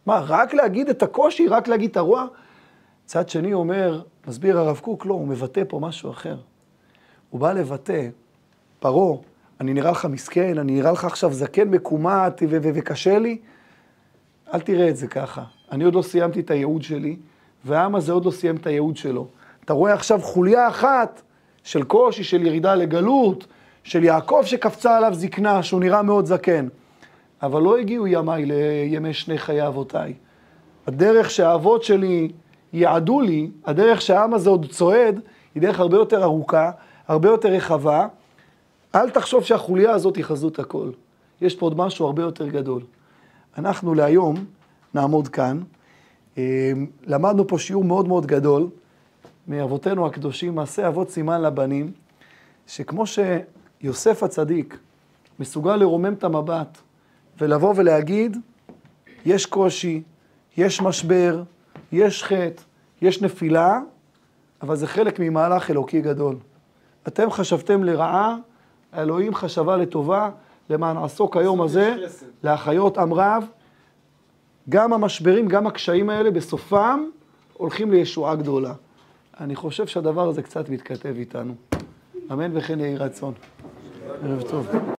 מה, רק להגיד את הקושי, רק להגיד את הרוע? צד שני אומר, מסביר הרב קוק, לא, הוא מבטא פה משהו אחר. הוא בא לבטא, פרעה, אני נראה לך מסכן, אני נראה לך עכשיו זקן מקומט וקשה לי, אל תראה את זה ככה. אני עוד לא סיימתי את הייעוד שלי, והעם הזה עוד לא סיים את הייעוד שלו. אתה רואה עכשיו חוליה אחת של קושי, של ירידה לגלות, של יעקב שקפצה עליו זקנה, שהוא נראה מאוד זקן. אבל לא הגיעו ימיי לימי שני חיי אבותיי. הדרך שהאבות שלי יעדו לי, הדרך שהעם הזה עוד צועד, היא דרך הרבה יותר ארוכה, הרבה יותר רחבה. אל תחשוב שהחוליה הזאת היא חזות הכל. יש פה עוד משהו הרבה יותר גדול. אנחנו להיום נעמוד כאן. למדנו פה שיעור מאוד מאוד גדול מאבותינו הקדושים, מעשה אבות סימן לבנים, שכמו שיוסף הצדיק מסוגל לרומם את המבט ולבוא ולהגיד, יש קושי, יש משבר, יש חטא, יש נפילה, אבל זה חלק ממהלך אלוקי גדול. אתם חשבתם לרעה, האלוהים חשבה לטובה, למען עסוק היום הזה, להחיות עם רב. גם המשברים, גם הקשיים האלה, בסופם הולכים לישועה גדולה. אני חושב שהדבר הזה קצת מתכתב איתנו. אמן וכן יהי רצון. ערב טוב.